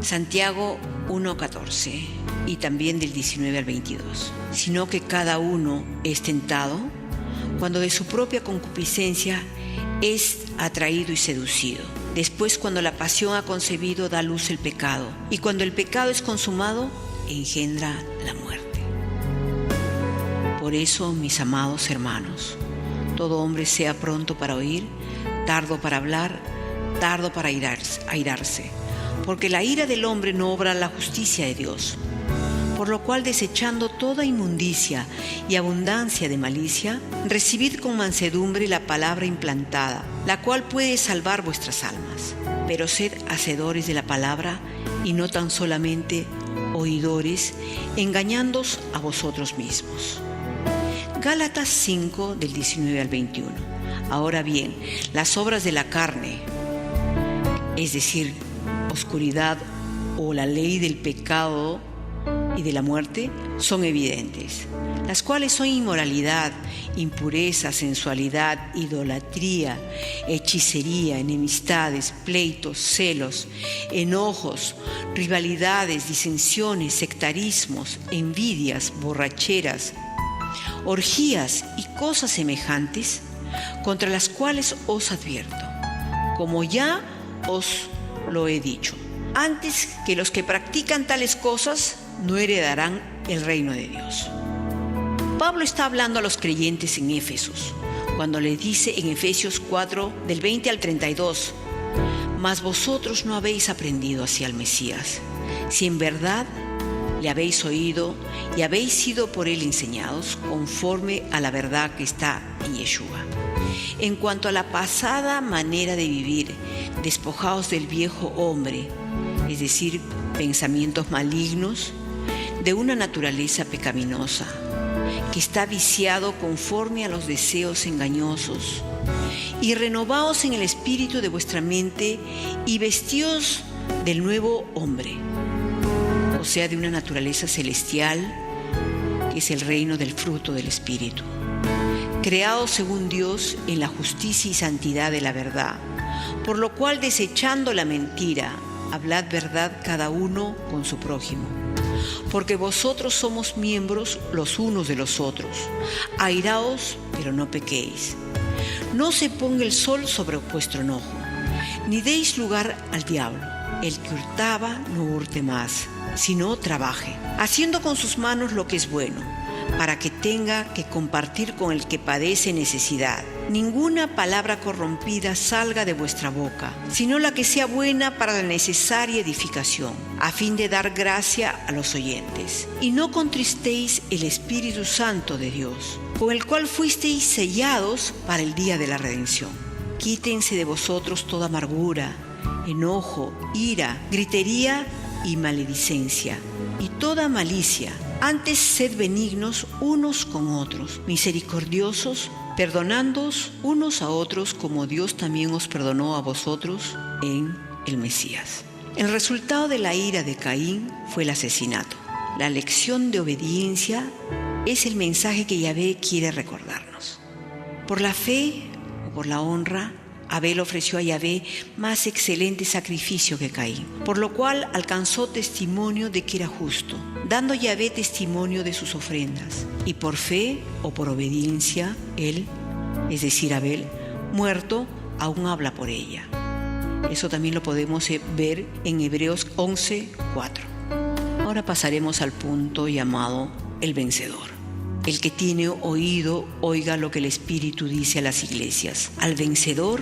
[SPEAKER 1] Santiago 1:14 y también del 19 al 22. Sino que cada uno es tentado cuando de su propia concupiscencia es atraído y seducido. Después, cuando la pasión ha concebido, da luz el pecado, y cuando el pecado es consumado, engendra la muerte. Por eso, mis amados hermanos, todo hombre sea pronto para oír, tardo para hablar, tardo para airarse, porque la ira del hombre no obra la justicia de Dios. Por lo cual, desechando toda inmundicia y abundancia de malicia, recibid con mansedumbre la palabra implantada, la cual puede salvar vuestras almas. Pero sed hacedores de la palabra y no tan solamente oidores, engañándoos a vosotros mismos. Gálatas 5, del 19 al 21. Ahora bien, las obras de la carne, es decir, oscuridad o la ley del pecado y de la muerte, son evidentes, las cuales son inmoralidad, impureza, sensualidad, idolatría, hechicería, enemistades, pleitos, celos, enojos, rivalidades, disensiones, sectarismos, envidias, borracheras, orgías y cosas semejantes, contra las cuales os advierto, como ya os lo he dicho, antes que los que practican tales cosas no heredarán el reino de Dios. Pablo está hablando a los creyentes en Éfesos, cuando les dice en Efesios 4, del 20 al 32, «Mas vosotros no habéis aprendido hacia el Mesías, si en verdad le habéis oído y habéis sido por él enseñados conforme a la verdad que está en Yeshua. En cuanto a la pasada manera de vivir, despojaos del viejo hombre, es decir, pensamientos malignos, de una naturaleza pecaminosa, que está viciado conforme a los deseos engañosos, y renovaos en el espíritu de vuestra mente y vestíos del nuevo hombre, o sea, de una naturaleza celestial, que es el reino del fruto del Espíritu, creados según Dios en la justicia y santidad de la verdad, por lo cual, desechando la mentira, hablad verdad cada uno con su prójimo, porque vosotros somos miembros los unos de los otros. Airaos, pero no pequéis. No se ponga el sol sobre vuestro enojo, ni deis lugar al diablo. El que hurtaba, no hurte más, sino trabaje, haciendo con sus manos lo que es bueno, para que tenga que compartir con el que padece necesidad. Ninguna palabra corrompida salga de vuestra boca, sino la que sea buena para la necesaria edificación, a fin de dar gracia a los oyentes. Y no contristéis el Espíritu Santo de Dios, con el cual fuisteis sellados para el día de la redención. Quítense de vosotros toda amargura, enojo, ira, gritería y maledicencia, y toda malicia. Antes sed benignos unos con otros, misericordiosos, perdonándoos unos a otros como Dios también os perdonó a vosotros en el Mesías. El resultado de la ira de Caín fue el asesinato. La lección de obediencia es el mensaje que Yahvé quiere recordarnos. Por la fe o por la honra, Abel ofreció a Yahvé más excelente sacrificio que Caín, por lo cual alcanzó testimonio de que era justo, dando Yahvé testimonio de sus ofrendas. Y por fe o por obediencia, él, es decir, Abel, muerto, aún habla por ella. Eso también lo podemos ver en Hebreos 11:4. Ahora pasaremos al punto llamado el vencedor. El que tiene oído, oiga lo que el Espíritu dice a las iglesias. Al vencedor,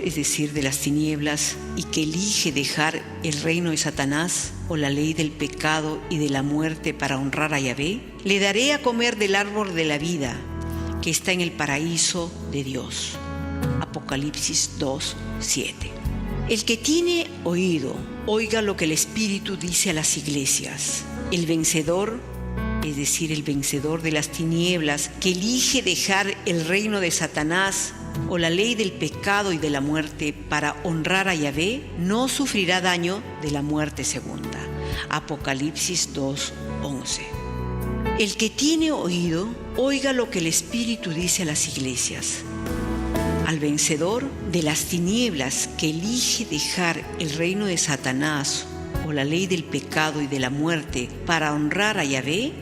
[SPEAKER 1] es decir, de las tinieblas, y que elige dejar el reino de Satanás o la ley del pecado y de la muerte para honrar a Yahvé, le daré a comer del árbol de la vida que está en el paraíso de Dios. Apocalipsis 2:7. El que tiene oído, oiga lo que el Espíritu dice a las iglesias. El vencedor, es decir, el vencedor de las tinieblas, que elige dejar el reino de Satanás o la ley del pecado y de la muerte para honrar a Yahvé, no sufrirá daño de la muerte segunda. Apocalipsis 2:11. El que tiene oído, oiga lo que el Espíritu dice a las iglesias. Al vencedor de las tinieblas que elige dejar el reino de Satanás o la ley del pecado y de la muerte para honrar a Yahvé,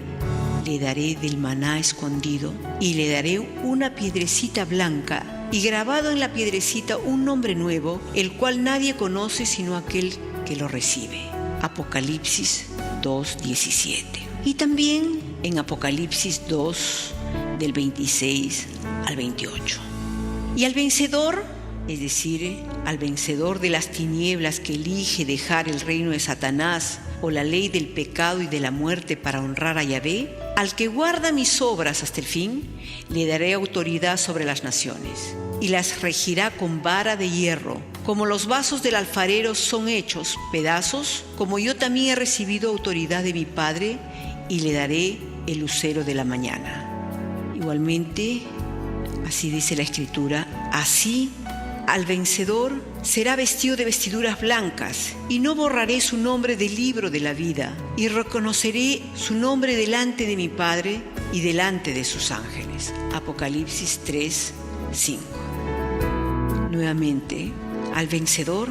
[SPEAKER 1] le daré del maná escondido y le daré una piedrecita blanca y grabado en la piedrecita un nombre nuevo, el cual nadie conoce sino aquel que lo recibe. Apocalipsis 2:17. Y también en Apocalipsis 2, del 26 al 28. Y al vencedor, es decir, al vencedor de las tinieblas que elige dejar el reino de Satanás o la ley del pecado y de la muerte para honrar a Yahvé, al que guarda mis obras hasta el fin, le daré autoridad sobre las naciones, y las regirá con vara de hierro. Como los vasos del alfarero son hechos pedazos, como yo también he recibido autoridad de mi Padre, y le daré el lucero de la mañana. Igualmente, así dice la Escritura, así al vencedor será vestido de vestiduras blancas, y no borraré su nombre del libro de la vida, y reconoceré su nombre delante de mi Padre y delante de sus ángeles. Apocalipsis 3:5. Nuevamente, al vencedor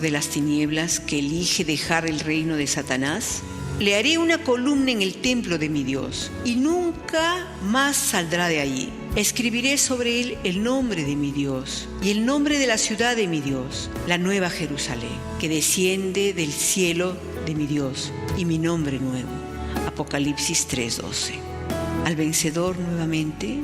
[SPEAKER 1] de las tinieblas que elige dejar el reino de Satanás, le haré una columna en el templo de mi Dios, y nunca más saldrá de allí. Escribiré sobre él el nombre de mi Dios y el nombre de la ciudad de mi Dios, la nueva Jerusalén, que desciende del cielo de mi Dios, y mi nombre nuevo. Apocalipsis 3:12. Al vencedor nuevamente,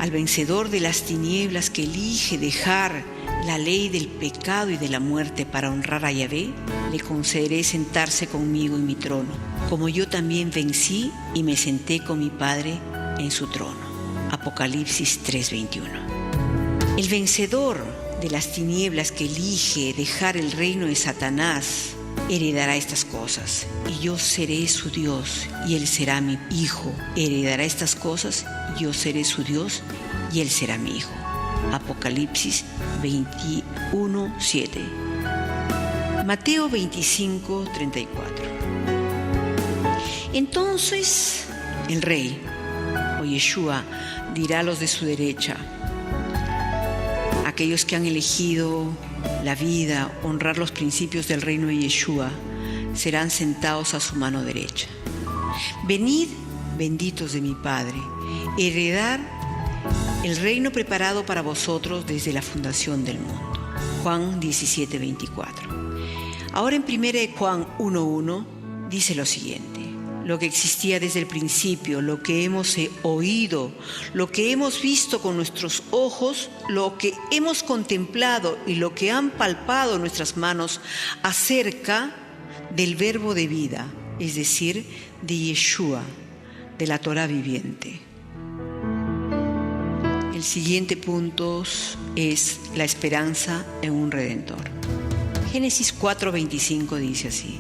[SPEAKER 1] al vencedor de las tinieblas que elige dejar la ley del pecado y de la muerte para honrar a Yahvé, le concederé sentarse conmigo en mi trono, como yo también vencí y me senté con mi Padre en su trono. Apocalipsis 3:21. El vencedor de las tinieblas que elige dejar el reino de Satanás heredará estas cosas, y yo seré su Dios, y él será mi hijo. Heredará estas cosas, y yo seré su Dios, y él será mi hijo. Apocalipsis 21:7. Mateo 25:34. Entonces el rey, o Yeshua, dirá a los de su derecha, aquellos que han elegido la vida, honrar los principios del reino de Yeshua, serán sentados a su mano derecha. Venid, benditos de mi Padre, heredar el reino preparado para vosotros desde la fundación del mundo. Juan 17:24. Ahora en 1 Juan 1:1 dice lo siguiente: lo que existía desde el principio, lo que hemos oído, lo que hemos visto con nuestros ojos, lo que hemos contemplado y lo que han palpado nuestras manos acerca del verbo de vida, es decir, de Yeshua, de la Torá viviente. El siguiente punto es la esperanza en un Redentor. Génesis 4:25 dice así: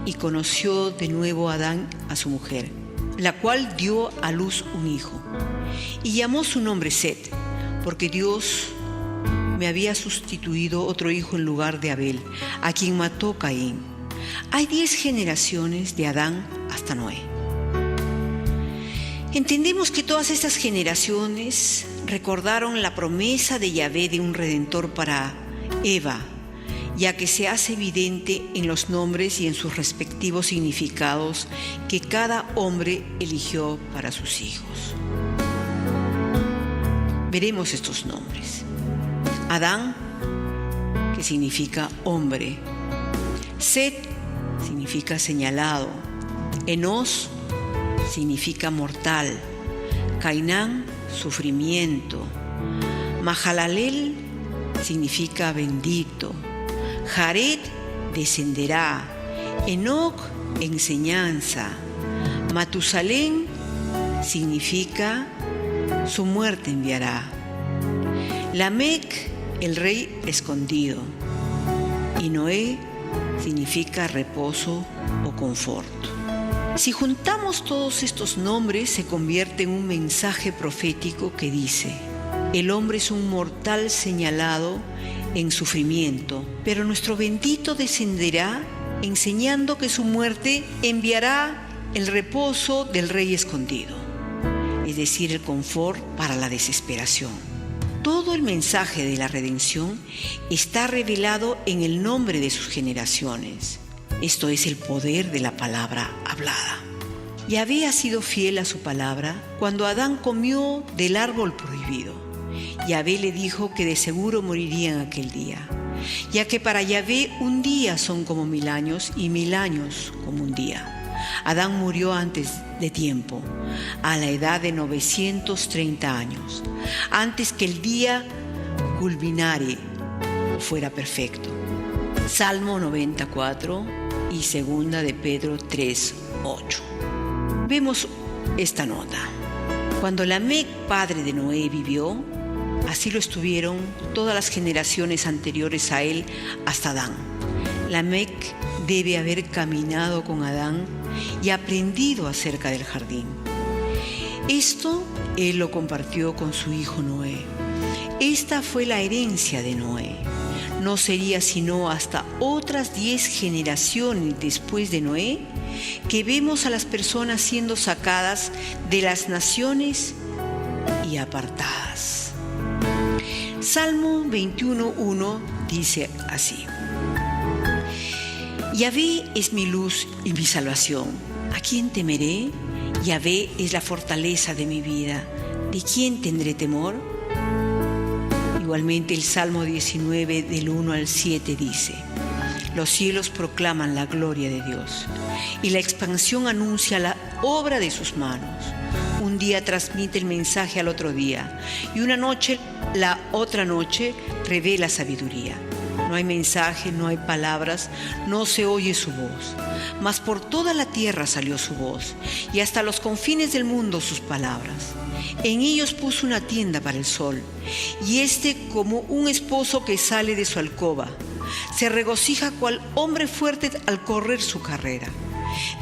[SPEAKER 1] y conoció de nuevo Adán a su mujer, la cual dio a luz un hijo, y llamó su nombre Set, porque Dios me había sustituido otro hijo en lugar de Abel, a quien mató Caín. Hay 10 generaciones de Adán hasta Noé. Entendemos que todas estas generaciones recordaron la promesa de Yahvé de un redentor para Eva, ya que se hace evidente en los nombres y en sus respectivos significados que cada hombre eligió para sus hijos. Veremos estos nombres. Adán, que significa hombre. Set significa señalado. Enos significa mortal. Cainán, sufrimiento. Mahalalel significa bendito. Jared, descenderá. Enoc, enseñanza. Matusalén significa su muerte enviará. Lamec, el rey escondido. Y Noé significa reposo o confort. Si juntamos todos estos nombres, se convierte en un mensaje profético que dice: el hombre es un mortal señalado en sufrimiento, pero nuestro bendito descenderá enseñando que su muerte enviará el reposo del rey escondido, es decir, el confort para la desesperación. Todo el mensaje de la redención está revelado en el nombre de sus generaciones. Esto es el poder de la palabra hablada. Yahvé ha sido fiel a su palabra cuando Adán comió del árbol prohibido. Yahvé le dijo que de seguro moriría en aquel día, ya que para Yahvé un día son como 1000 años y 1000 años como un día. Adán murió antes de tiempo, a la edad de 930 años, antes que el día culminare fuera perfecto. Salmo 94 y segunda de Pedro 3:8. Vemos esta nota. Cuando Lamec, padre de Noé, vivió, así lo estuvieron todas las generaciones anteriores a él hasta Adán. Lamec debe haber caminado con Adán y aprendido acerca del jardín. Esto él lo compartió con su hijo Noé. Esta fue la herencia de Noé. No sería sino hasta otras 10 generaciones después de Noé que vemos a las personas siendo sacadas de las naciones y apartadas. Salmo 21:1 dice así: Yahvé es mi luz y mi salvación. ¿A quién temeré? Yahvé es la fortaleza de mi vida. ¿De quién tendré temor? Igualmente el Salmo 19 del 1 al 7 dice: Los cielos proclaman la gloria de Dios y la expansión anuncia la obra de sus manos. Un día transmite el mensaje al otro día y la otra noche revela sabiduría. No hay mensaje, no hay palabras, no se oye su voz. Mas por toda la tierra salió su voz y hasta los confines del mundo sus palabras. En ellos puso una tienda para el sol, y como un esposo que sale de su alcoba, se regocija cual hombre fuerte al correr su carrera.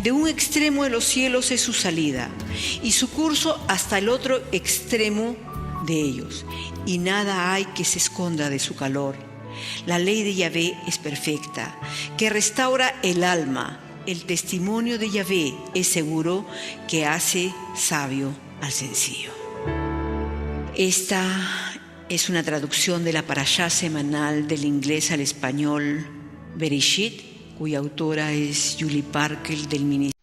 [SPEAKER 1] De un extremo de los cielos es su salida, y su curso hasta el otro extremo de ellos, y nada hay que se esconda de su calor. La ley de Yahvé es perfecta, que restaura el alma. El testimonio de Yahvé es seguro, que hace sabio al sencillo. Esta es una traducción de la parashá semanal del inglés al español Bereshit, cuya autora es Julie Parker del Ministerio.